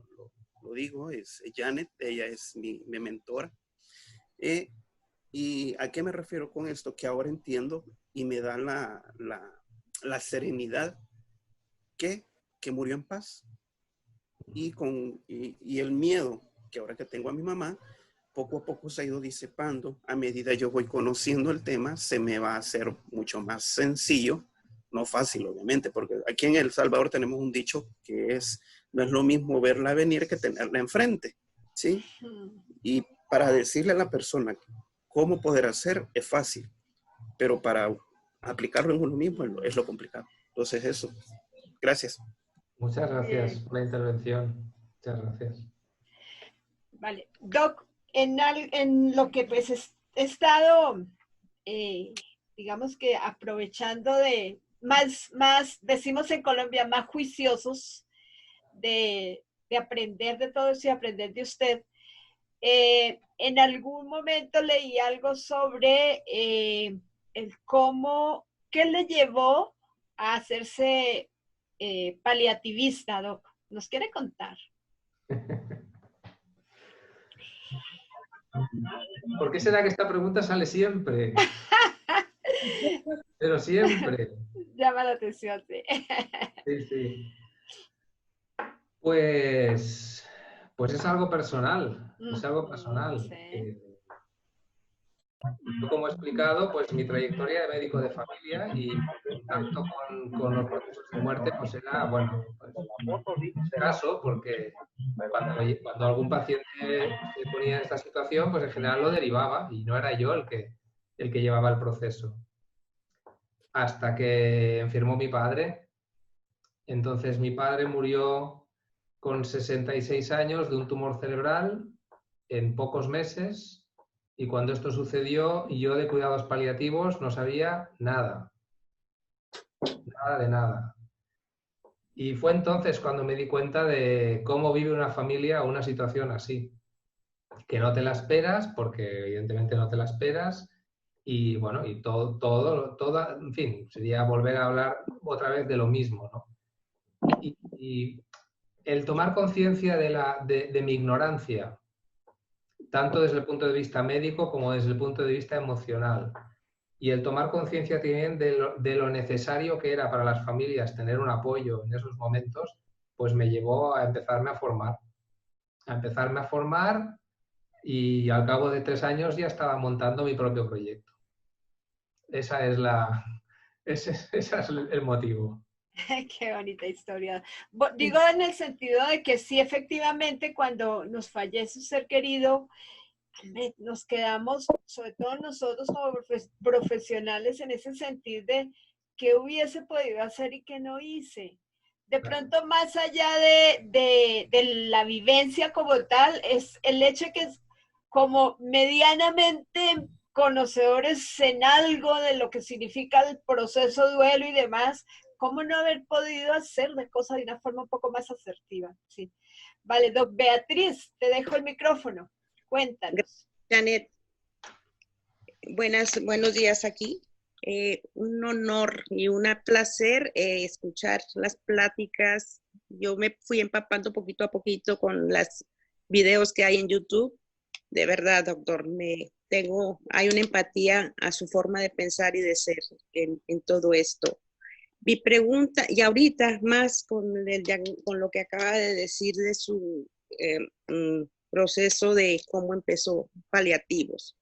digo, es Janet, ella es mi mentora. ¿Y a qué me refiero con esto? Que ahora entiendo y me da la serenidad que murió en paz. Y el miedo que ahora que tengo a mi mamá, poco a poco se ha ido disipando. A medida yo voy conociendo el tema, se me va a hacer mucho más sencillo. No fácil, obviamente, porque aquí en El Salvador tenemos un dicho que no es lo mismo verla venir que tenerla enfrente, ¿sí? Y para decirle a la persona cómo poder hacer es fácil, pero para aplicarlo en uno mismo es lo complicado. Entonces eso, gracias. Muchas gracias por la intervención. Muchas gracias. Vale. Doc, en lo que pues he estado, digamos que aprovechando de más, decimos en Colombia, más juiciosos de aprender de todo eso y aprender de usted. En algún momento leí algo sobre qué le llevó a hacerse paliativista, Doc. ¿Nos quiere contar? ¿Por qué será que esta pregunta sale siempre? Pero siempre. Llama la atención, sí. Sí, sí. Pues es algo personal. Es algo personal. Sí. Yo, como he explicado, pues mi trayectoria de médico de familia y contacto con los procesos de muerte, pues era, bueno, pues, escaso, porque cuando algún paciente se ponía en esta situación, pues en general lo derivaba y no era yo el que llevaba el proceso. Hasta que enfermó mi padre. Entonces mi padre murió con 66 años de un tumor cerebral en pocos meses, y cuando esto sucedió, yo de cuidados paliativos no sabía nada. Nada de nada. Y fue entonces cuando me di cuenta de cómo vive una familia una situación así. Que no te la esperas, porque evidentemente no te la esperas, y bueno, y todo, en fin, sería volver a hablar otra vez de lo mismo, ¿no? Y el tomar conciencia de mi ignorancia, tanto desde el punto de vista médico como desde el punto de vista emocional, y el tomar conciencia también de lo necesario que era para las familias tener un apoyo en esos momentos, pues me llevó a empezarme a formar, y al cabo de 3 años ya estaba montando mi propio proyecto. Ese es el motivo. Qué bonita historia. Digo en el sentido de que sí, efectivamente, cuando nos fallece un ser querido, nos quedamos, sobre todo nosotros como profesionales, en ese sentido de qué hubiese podido hacer y qué no hice. De pronto, más allá de la vivencia como tal, es el hecho de que como medianamente conocedores en algo de lo que significa el proceso duelo y demás, ¿cómo no haber podido hacer las cosas de una forma un poco más asertiva? Sí. Vale, doc Beatriz, te dejo el micrófono. Cuéntanos. Janet, buenos días aquí. Un honor y un placer escuchar las pláticas. Yo me fui empapando poquito a poquito con los videos que hay en YouTube. De verdad, doctor, hay una empatía a su forma de pensar y de ser en todo esto. Mi pregunta, y ahorita más con lo que acaba de decir de su proceso de cómo empezó paliativos.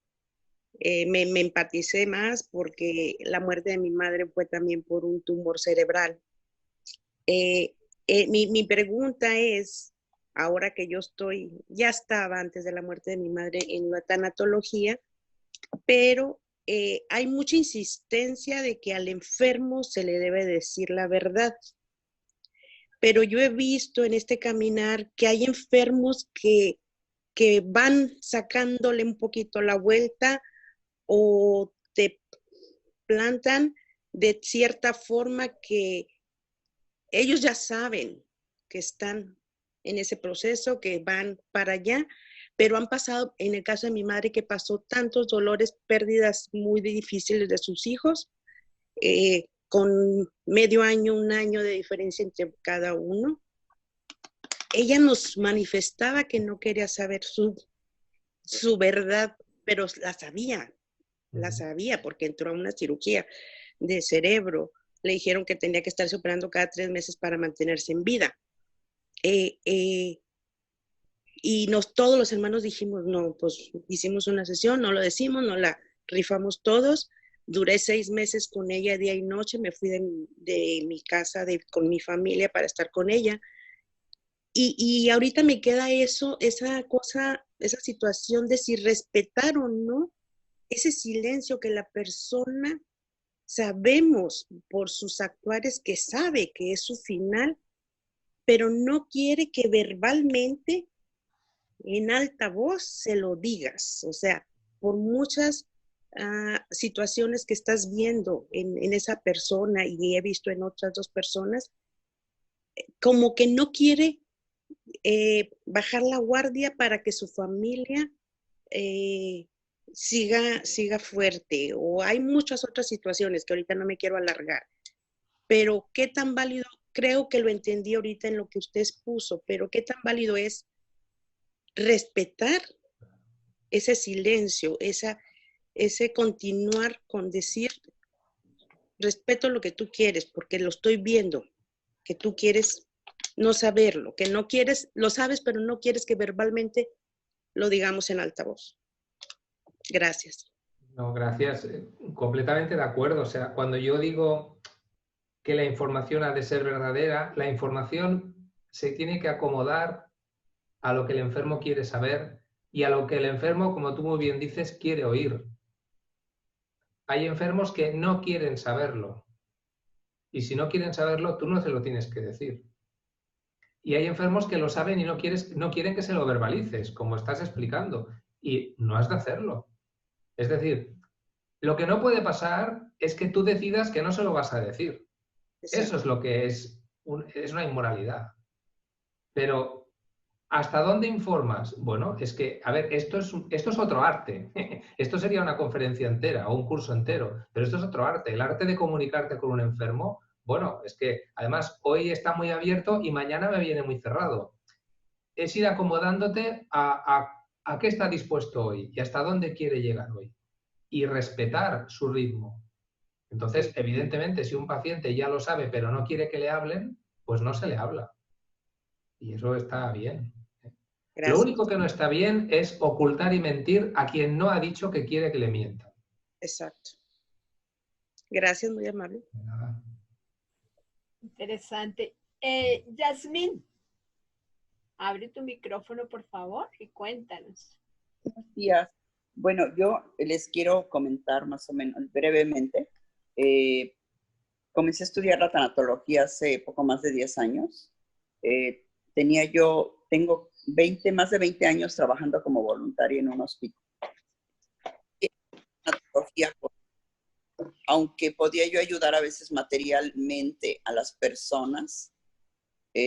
Me empaticé más porque la muerte de mi madre fue también por un tumor cerebral. Mi pregunta es, ahora que ya estaba antes de la muerte de mi madre en la tanatología, pero hay mucha insistencia de que al enfermo se le debe decir la verdad. Pero yo he visto en este caminar que hay enfermos que van sacándole un poquito la vuelta o te plantan de cierta forma que ellos ya saben que están en ese proceso, que van para allá, pero han pasado, en el caso de mi madre, que pasó tantos dolores, pérdidas muy difíciles de sus hijos, con medio año, un año de diferencia entre cada uno. Ella nos manifestaba que no quería saber su verdad, pero la sabía porque entró a una cirugía de cerebro. Le dijeron que tenía que estarse operando cada 3 meses para mantenerse en vida. Y todos los hermanos dijimos, no, pues hicimos una sesión, no lo decimos, no la rifamos todos. Duré 6 meses con ella día y noche, me fui de mi casa con mi familia para estar con ella. Y ahorita me queda esa situación de si respetar o no ese silencio que la persona, sabemos por sus actuares que sabe que es su final, pero no quiere que verbalmente, en alta voz, se lo digas. O sea, por muchas situaciones que estás viendo en esa persona y he visto en otras 2 personas, como que no quiere bajar la guardia para que su familia siga fuerte, o hay muchas otras situaciones que ahorita no me quiero alargar, pero qué tan válido, creo que lo entendí ahorita en lo que usted expuso, pero qué tan válido es respetar ese silencio, ese continuar con decir, respeto lo que tú quieres, porque lo estoy viendo, que tú quieres no saberlo, que no quieres, lo sabes, pero no quieres que verbalmente lo digamos en alta voz. Gracias. No, gracias. Completamente de acuerdo. O sea, cuando yo digo que la información ha de ser verdadera, la información se tiene que acomodar a lo que el enfermo quiere saber y a lo que el enfermo, como tú muy bien dices, quiere oír. Hay enfermos que no quieren saberlo. Y si no quieren saberlo, tú no se lo tienes que decir. Y hay enfermos que lo saben y no quieren que se lo verbalices, como estás explicando. Y no has de hacerlo. Es decir, lo que no puede pasar es que tú decidas que no se lo vas a decir. Exacto. Eso es lo que es una inmoralidad. Pero, ¿hasta dónde informas? Bueno, es que, a ver, esto es otro arte. Esto sería una conferencia entera o un curso entero, pero esto es otro arte. El arte de comunicarte con un enfermo, bueno, es que además hoy está muy abierto y mañana me viene muy cerrado. Es ir acomodándote a qué está dispuesto hoy y hasta dónde quiere llegar hoy. Y respetar su ritmo. Entonces, evidentemente, si un paciente ya lo sabe pero no quiere que le hablen, pues no se le habla. Y eso está bien. Gracias. Lo único que no está bien es ocultar y mentir a quien no ha dicho que quiere que le mientan. Exacto. Gracias, muy amable. Nada. Interesante. Yasmín, abre tu micrófono, por favor, y cuéntanos. Buenos días. Bueno, yo les quiero comentar más o menos brevemente. Comencé a estudiar la tanatología hace poco más de 10 años. Tengo más de 20 años trabajando como voluntaria en un hospital. Tanatología, aunque podía yo ayudar a veces materialmente a las personas,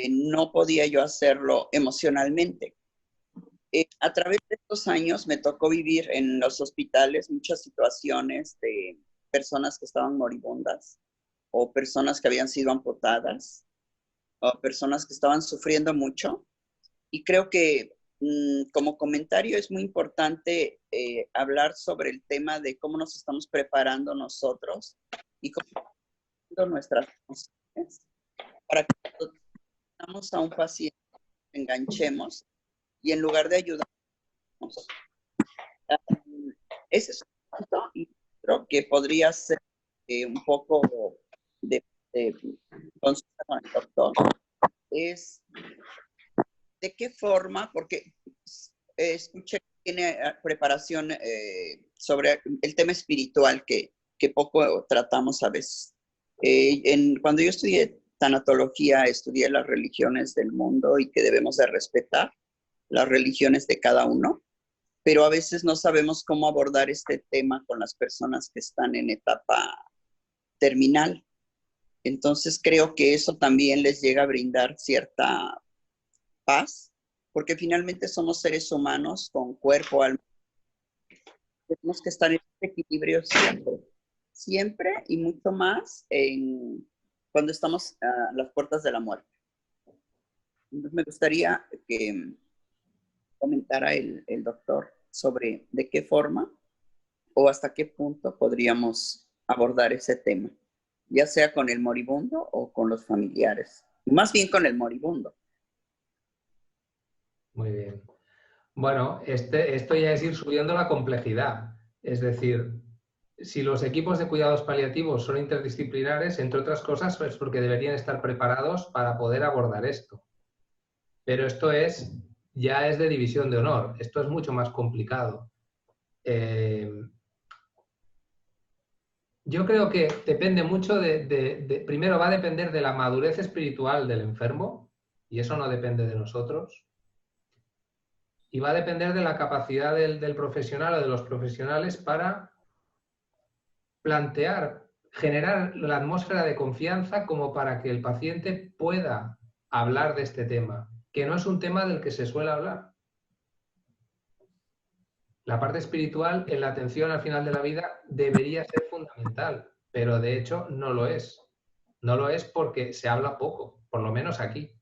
no podía yo hacerlo emocionalmente. A través de estos años me tocó vivir en los hospitales muchas situaciones de personas que estaban moribundas o personas que habían sido amputadas o personas que estaban sufriendo mucho. Y creo que como comentario es muy importante hablar sobre el tema de cómo nos estamos preparando nosotros y cómo nuestras emociones para que cuando tenemos a un paciente enganchemos y en lugar de ayudarnos. Ese es un punto y creo que podría ser un poco de consulta con el doctor. Es de qué forma, porque escuché que tiene preparación sobre el tema espiritual que poco tratamos a veces. Cuando yo estudié tanatología, estudié las religiones del mundo y que debemos de respetar las religiones de cada uno, pero a veces no sabemos cómo abordar este tema con las personas que están en etapa terminal. Entonces creo que eso también les llega a brindar cierta paz, porque finalmente somos seres humanos con cuerpo, alma. Tenemos que estar en este equilibrio siempre y mucho más cuando estamos a las puertas de la muerte. Entonces me gustaría que comentara el doctor sobre de qué forma o hasta qué punto podríamos abordar ese tema, ya sea con el moribundo o con los familiares, más bien con el moribundo. Muy bien. Bueno, esto ya es ir subiendo la complejidad. Es decir, si los equipos de cuidados paliativos son interdisciplinares, entre otras cosas, es porque deberían estar preparados para poder abordar esto. Pero esto ya es de división de honor. Esto es mucho más complicado. Yo creo que depende mucho primero va a depender de la madurez espiritual del enfermo, y eso no depende de nosotros. Y va a depender de la capacidad del profesional o de los profesionales para generar la atmósfera de confianza como para que el paciente pueda hablar de este tema, que no es un tema del que se suele hablar. La parte espiritual en la atención al final de la vida debería ser fundamental, pero de hecho no lo es. No lo es porque se habla poco, por lo menos aquí.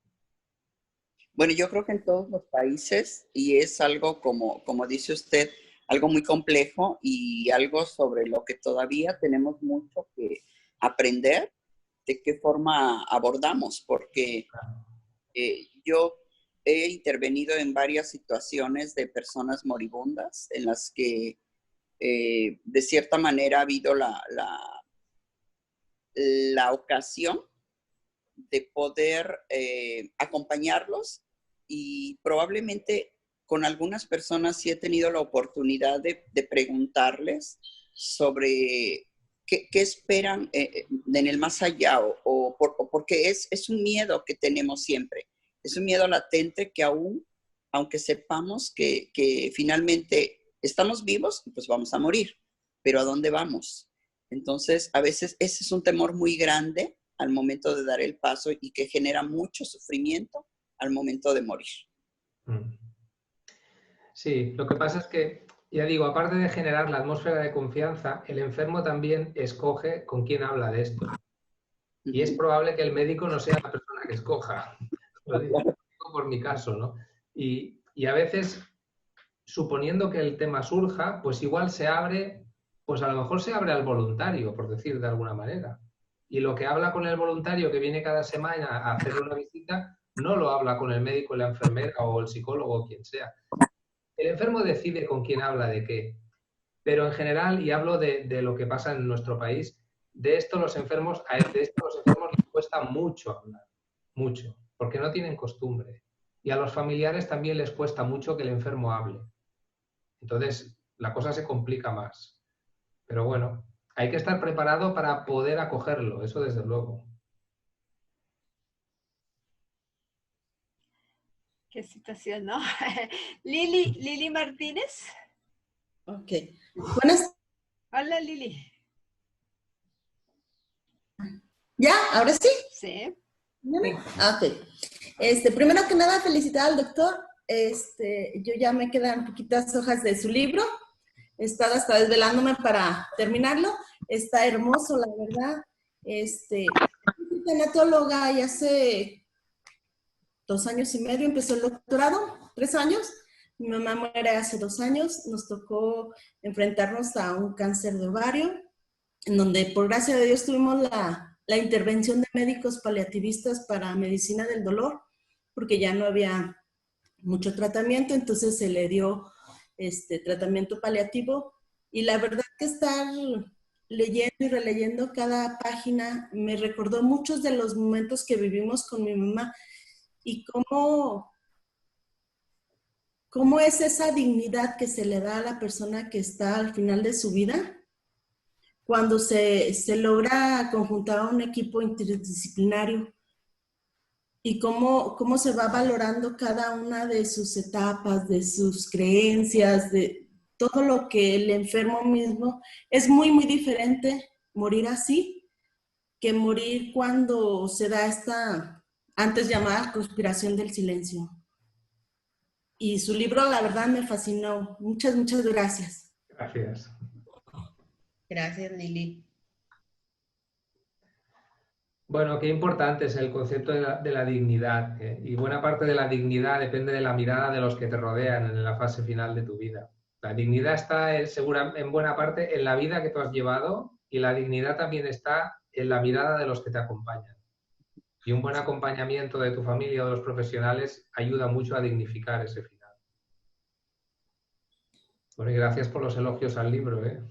Bueno, yo creo que en todos los países, y es algo como dice usted, algo muy complejo y algo sobre lo que todavía tenemos mucho que aprender, de qué forma abordamos, porque yo he intervenido en varias situaciones de personas moribundas en las que de cierta manera ha habido la ocasión de poder acompañarlos y probablemente con algunas personas sí he tenido la oportunidad de preguntarles sobre qué esperan en el más allá porque es un miedo que tenemos siempre. Es un miedo latente que aún, aunque sepamos que finalmente estamos vivos, pues vamos a morir, pero ¿a dónde vamos? Entonces, a veces ese es un temor muy grande al momento de dar el paso y que genera mucho sufrimiento al momento de morir. Sí, lo que pasa es que, ya digo, aparte de generar la atmósfera de confianza, el enfermo también escoge con quién habla de esto. Y es probable que el médico no sea la persona que escoja. Lo digo por mi caso, ¿no? Y a veces, suponiendo que el tema surja, pues igual se abre, pues a lo mejor se abre al voluntario, por decir de alguna manera. Y lo que habla con el voluntario que viene cada semana a hacer una visita, no lo habla con el médico, la enfermera o el psicólogo o quien sea. El enfermo decide con quién habla de qué. Pero en general, y hablo de lo que pasa en nuestro país, de esto a los enfermos les cuesta mucho hablar, mucho, porque no tienen costumbre. Y a los familiares también les cuesta mucho que el enfermo hable. Entonces, la cosa se complica más. Pero bueno, hay que estar preparado para poder acogerlo, eso desde luego. Qué situación, ¿no? Lili Martínez. Ok. Buenas. Hola, Lili. ¿Ya? ¿Ahora sí? Sí. Ok. Primero que nada, felicitar al doctor. Yo ya me quedan poquitas hojas de su libro. He estado hasta desvelándome para terminarlo. Está hermoso, la verdad. Soy tanatóloga y hace 2 años y medio empezó el doctorado, 3 años. Mi mamá muere hace 2 años. Nos tocó enfrentarnos a un cáncer de ovario, en donde por gracia de Dios tuvimos la intervención de médicos paliativistas para medicina del dolor, porque ya no había mucho tratamiento, entonces se le dio tratamiento paliativo. Y la verdad que estar leyendo y releyendo cada página me recordó muchos de los momentos que vivimos con mi mamá y cómo es esa dignidad que se le da a la persona que está al final de su vida cuando se logra conjuntar a un equipo interdisciplinario y cómo se va valorando cada una de sus etapas, de sus creencias, de todo lo que el enfermo mismo. Es muy, muy diferente morir así que morir cuando se da esta antes llamada conspiración del silencio. Y su libro, la verdad, me fascinó. Muchas, muchas gracias. Gracias. Gracias, Lili. Bueno, qué importante es el concepto de la dignidad, y buena parte de la dignidad depende de la mirada de los que te rodean en la fase final de tu vida. La dignidad está en buena parte en la vida que tú has llevado y la dignidad también está en la mirada de los que te acompañan. Y un buen acompañamiento de tu familia o de los profesionales ayuda mucho a dignificar ese final. Bueno, y gracias por los elogios al libro, ¿eh?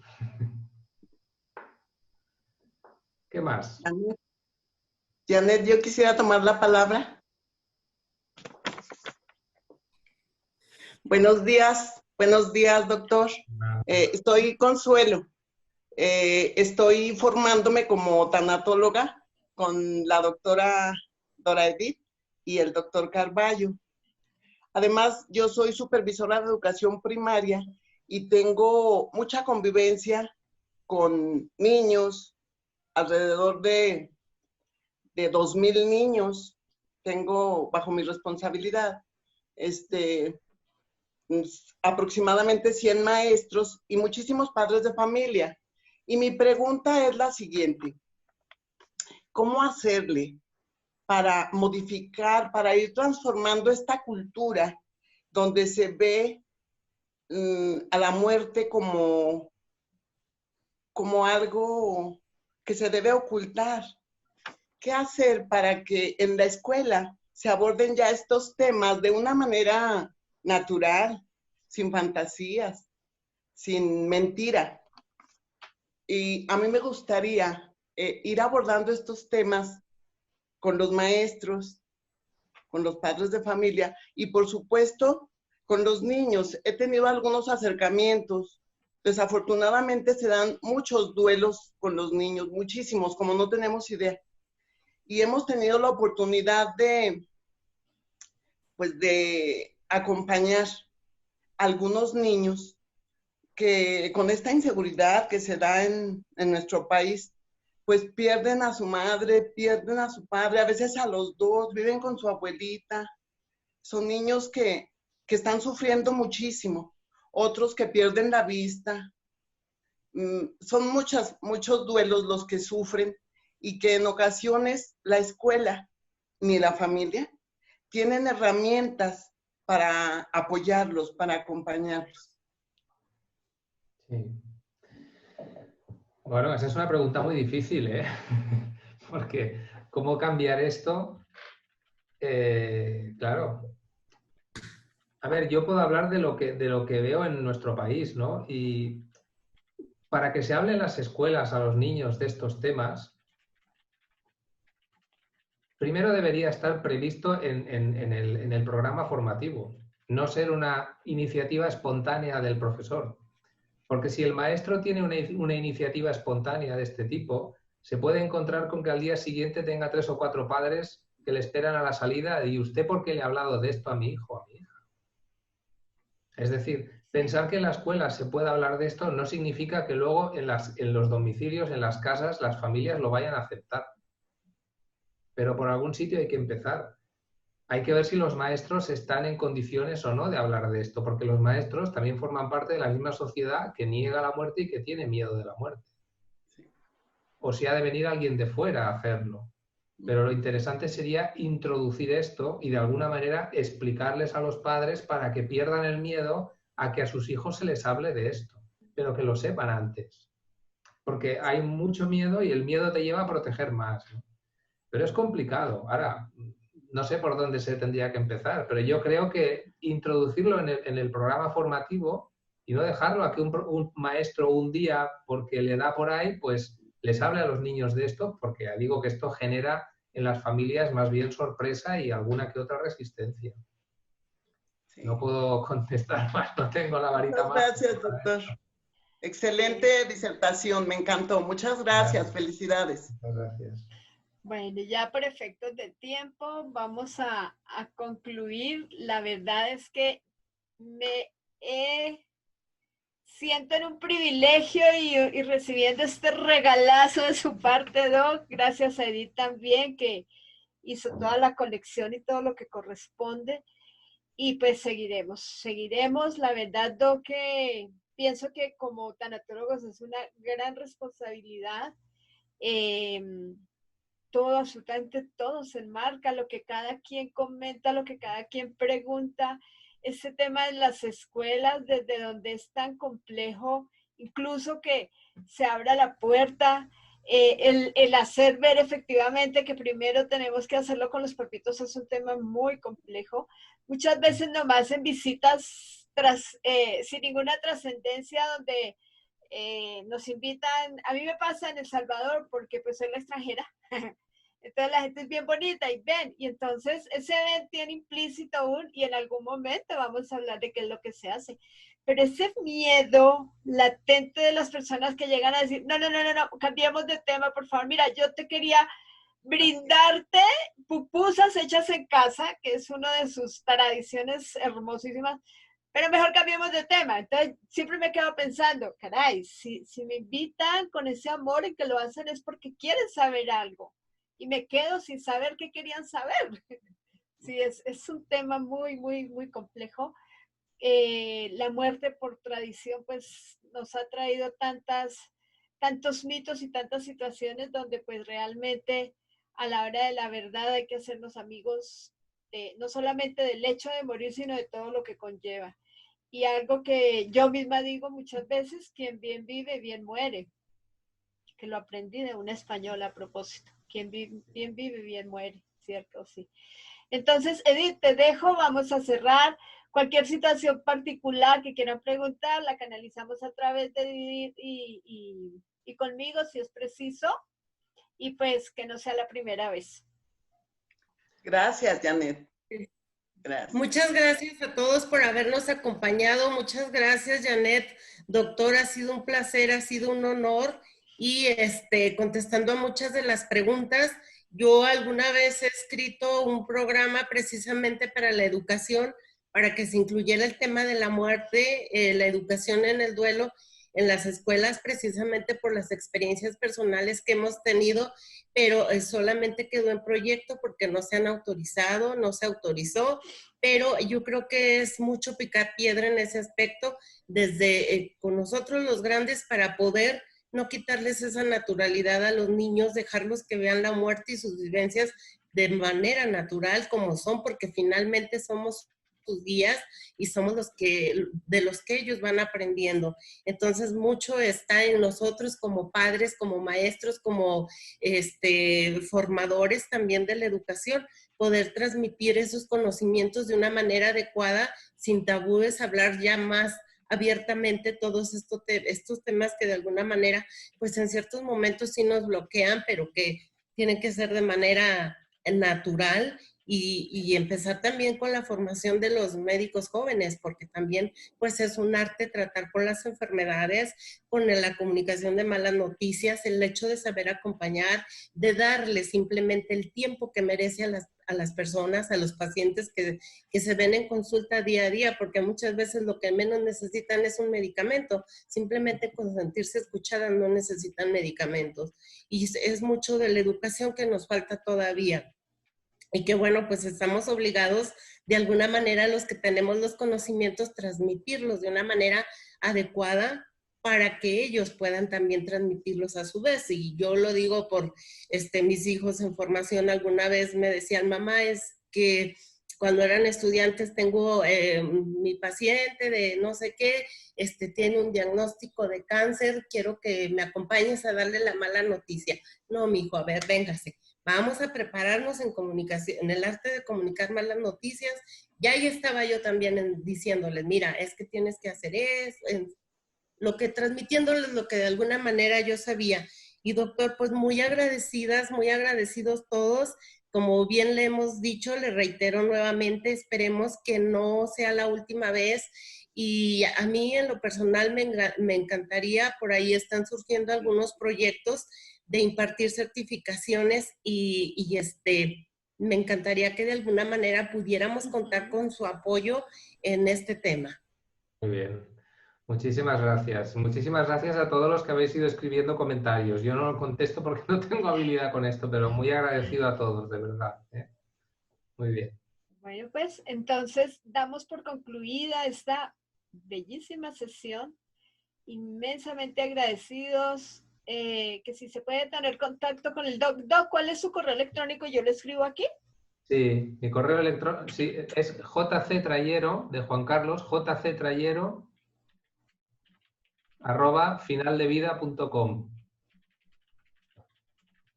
¿Qué más? Janet, yo quisiera tomar la palabra. Buenos días, doctor. Estoy Consuelo. Estoy formándome como tanatóloga con la doctora Dora Edith y el doctor Carballo. Además, yo soy supervisora de educación primaria y tengo mucha convivencia con niños, alrededor de 2,000 niños tengo bajo mi responsabilidad, aproximadamente 100 maestros y muchísimos padres de familia. Y mi pregunta es la siguiente: ¿cómo hacerle para modificar, para ir transformando esta cultura donde se ve a la muerte como algo que se debe ocultar? ¿Qué hacer para que en la escuela se aborden ya estos temas de una manera natural, sin fantasías, sin mentira? Y a mí me gustaría ir abordando estos temas con los maestros, con los padres de familia y, por supuesto, con los niños. He tenido algunos acercamientos. Desafortunadamente se dan muchos duelos con los niños, muchísimos, como no tenemos idea. Y hemos tenido la oportunidad de pues de acompañar a algunos niños que con esta inseguridad que se da en nuestro país, pues pierden a su madre, pierden a su padre, a veces a los dos, viven con su abuelita. Son niños que están sufriendo muchísimo, otros que pierden la vista. Son muchos duelos los que sufren y que en ocasiones la escuela ni la familia tienen herramientas para apoyarlos, para acompañarlos. Sí. Bueno, esa es una pregunta muy difícil, ¿eh? Porque ¿cómo cambiar esto? Claro. A ver, yo puedo hablar de lo que veo en nuestro país, ¿no? Y para que se hable en las escuelas a los niños de estos temas, primero debería estar previsto en el programa formativo, no ser una iniciativa espontánea del profesor. Porque si el maestro tiene una iniciativa espontánea de este tipo, se puede encontrar con que al día siguiente tenga 3 o 4 padres que le esperan a la salida y ¿usted por qué le ha hablado de esto a mi hijo o a mi hija? Es decir, pensar que en la escuela se puede hablar de esto no significa que luego en los domicilios, en las casas, las familias lo vayan a aceptar. Pero por algún sitio hay que empezar. Hay que ver si los maestros están en condiciones o no de hablar de esto, porque los maestros también forman parte de la misma sociedad que niega la muerte y que tiene miedo de la muerte. O si ha de venir alguien de fuera a hacerlo. Pero lo interesante sería introducir esto y de alguna manera explicarles a los padres para que pierdan el miedo a que a sus hijos se les hable de esto, pero que lo sepan antes. Porque hay mucho miedo y el miedo te lleva a proteger más, ¿no? Pero es complicado. Ahora, no sé por dónde se tendría que empezar, pero yo creo que introducirlo en el programa formativo y no dejarlo a que un maestro un día, porque le da por ahí, pues les hable a los niños de esto, porque digo que esto genera en las familias más bien sorpresa y alguna que otra resistencia. Sí. No puedo contestar más, no tengo la varita más. Gracias, doctor. Excelente disertación, me encantó. Muchas gracias, felicidades. Muchas gracias. Bueno, ya por efectos de tiempo vamos a concluir. La verdad es que me siento en un privilegio y recibiendo este regalazo de su parte, Doc. Gracias a Edith también, que hizo toda la colección y todo lo que corresponde. Y pues seguiremos. La verdad, Doc, que pienso que como tanatólogos es una gran responsabilidad. Todo, absolutamente todo se enmarca, lo que cada quien comenta, lo que cada quien pregunta. Ese tema de las escuelas, desde donde es tan complejo, incluso que se abra la puerta, el hacer ver efectivamente que primero tenemos que hacerlo con los papitos es un tema muy complejo. Muchas veces nomás en visitas sin ninguna trascendencia donde nos invitan, a mí me pasa en El Salvador porque pues soy la extranjera, entonces la gente es bien bonita y ven, y entonces ese ven tiene implícito aún y en algún momento vamos a hablar de qué es lo que se hace, pero ese miedo latente de las personas que llegan a decir, no, cambiemos de tema, por favor, mira, yo te quería brindarte pupusas hechas en casa, que es una de sus tradiciones hermosísimas, pero mejor cambiemos de tema. Entonces, siempre me quedo pensando, caray, si me invitan con ese amor en que lo hacen es porque quieren saber algo. Y me quedo sin saber qué querían saber. Sí, es un tema muy, muy, muy complejo. La muerte por tradición, pues, nos ha traído tantos mitos y tantas situaciones donde, pues, realmente a la hora de la verdad hay que hacernos amigos no solamente del hecho de morir, sino de todo lo que conlleva. Y algo que yo misma digo muchas veces, quien bien vive, bien muere. Que lo aprendí de una española a propósito. Quien bien vive, bien muere, ¿cierto? Sí. Entonces, Edith, te dejo, vamos a cerrar. Cualquier situación particular que quieran preguntar, la canalizamos a través de Edith y conmigo, si es preciso. Y pues, que no sea la primera vez. Gracias, Janet. Gracias. Muchas gracias a todos por habernos acompañado. Muchas gracias, Janet. Doctor, ha sido un placer, ha sido un honor y contestando a muchas de las preguntas Yo alguna vez he escrito un programa precisamente para la educación, para que se incluyera el tema de la muerte, la educación en el duelo en las escuelas, precisamente por las experiencias personales que hemos tenido, pero solamente quedó en proyecto porque no se han autorizado, no se autorizó, pero yo creo que es mucho picar piedra en ese aspecto, desde con nosotros los grandes, para poder no quitarles esa naturalidad a los niños, dejarlos que vean la muerte y sus vivencias de manera natural como son, porque finalmente somos sus guías y somos de los que ellos van aprendiendo. Entonces mucho está en nosotros como padres, como maestros, como formadores también de la educación, poder transmitir esos conocimientos de una manera adecuada, sin tabúes, hablar ya más abiertamente todos estos temas que de alguna manera, pues en ciertos momentos sí nos bloquean, pero que tienen que ser de manera natural. Y empezar también con la formación de los médicos jóvenes, porque también pues es un arte tratar con las enfermedades, con la comunicación de malas noticias, el hecho de saber acompañar, de darle simplemente el tiempo que merece a las personas, a los pacientes que se ven en consulta día a día, porque muchas veces lo que menos necesitan es un medicamento, simplemente con sentirse escuchadas no necesitan medicamentos. Y es mucho de la educación que nos falta todavía. Y que bueno, pues estamos obligados de alguna manera, los que tenemos los conocimientos, transmitirlos de una manera adecuada para que ellos puedan también transmitirlos a su vez. Y yo lo digo por mis hijos en formación, alguna vez me decían, mamá, es que cuando eran estudiantes tengo mi paciente de no sé qué, tiene un diagnóstico de cáncer, quiero que me acompañes a darle la mala noticia. No, mijo, a ver, véngase. Vamos a prepararnos en comunicación, en el arte de comunicar malas noticias. Ya ahí estaba yo también diciéndoles, mira, es que tienes que hacer eso, transmitiéndoles lo que de alguna manera yo sabía. Y doctor, pues muy agradecidas, muy agradecidos todos. Como bien le hemos dicho, le reitero nuevamente, esperemos que no sea la última vez. Y a mí en lo personal me encantaría, por ahí están surgiendo algunos proyectos de impartir certificaciones y me encantaría que de alguna manera pudiéramos contar con su apoyo en este tema. Muy bien. Muchísimas gracias. Muchísimas gracias a todos los que habéis ido escribiendo comentarios. Yo no lo contesto porque no tengo habilidad con esto, pero muy agradecido a todos, de verdad. Muy bien. Bueno, pues entonces damos por concluida esta bellísima sesión. Inmensamente agradecidos. Que si se puede tener contacto con el doc. Doc, ¿cuál es su correo electrónico? Yo lo escribo aquí. Sí, mi correo electrónico sí, es jctrayero, de Juan Carlos, jctrayero @finaldevida.com.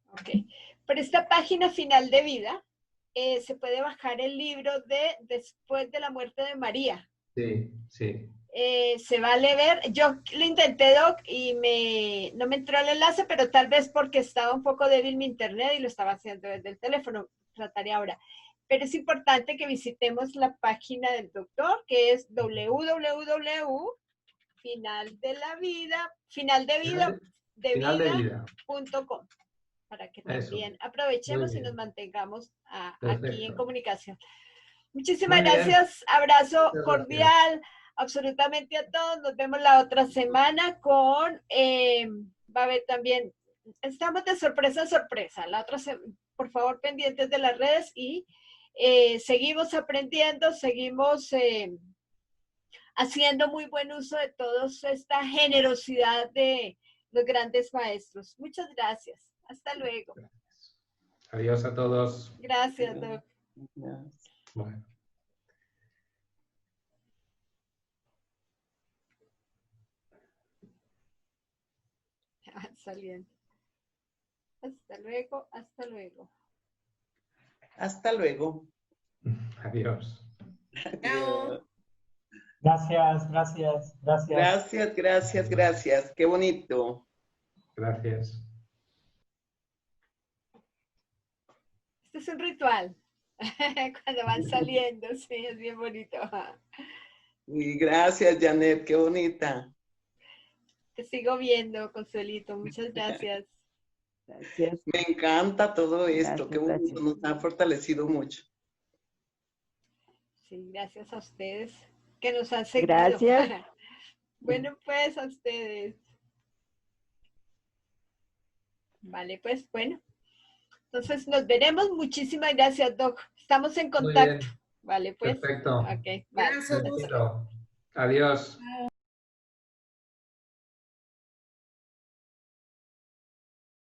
Ok. Por esta página Final de Vida se puede bajar el libro de Después de la muerte de María. Sí, sí. Se vale ver. Yo lo intenté, Doc, y no me entró el enlace, pero tal vez porque estaba un poco débil mi internet y lo estaba haciendo desde el teléfono. Trataré ahora. Pero es importante que visitemos la página del doctor, que es finaldevida.com, para que también aprovechemos y nos mantengamos aquí en comunicación. Muchísimas gracias. Abrazo cordial absolutamente a todos. Nos vemos la otra semana con, va a haber también, estamos de sorpresa en sorpresa. La otra por favor, pendientes de las redes y seguimos aprendiendo, seguimos haciendo muy buen uso de toda esta generosidad de los grandes maestros. Muchas gracias. Hasta luego. Adiós a todos. Gracias, Doc. Bueno. Saliendo. Hasta luego, hasta luego. Hasta luego. Adiós. Chao. Gracias, gracias, gracias. Gracias, gracias, gracias. Qué bonito. Gracias. Este es un ritual. Cuando van saliendo, sí, es bien bonito. Y gracias, Janet, qué bonita. Te sigo viendo, Consuelito. Muchas gracias. Gracias. Me encanta todo esto, qué bonito, nos ha fortalecido mucho. Sí, gracias a ustedes que nos han seguido. Gracias. Bueno, pues a ustedes. Vale, pues bueno. Entonces nos veremos. Muchísimas gracias, Doc. Estamos en Muy bien. contacto. Vale, pues. Perfecto. Ok, vale. Adiós.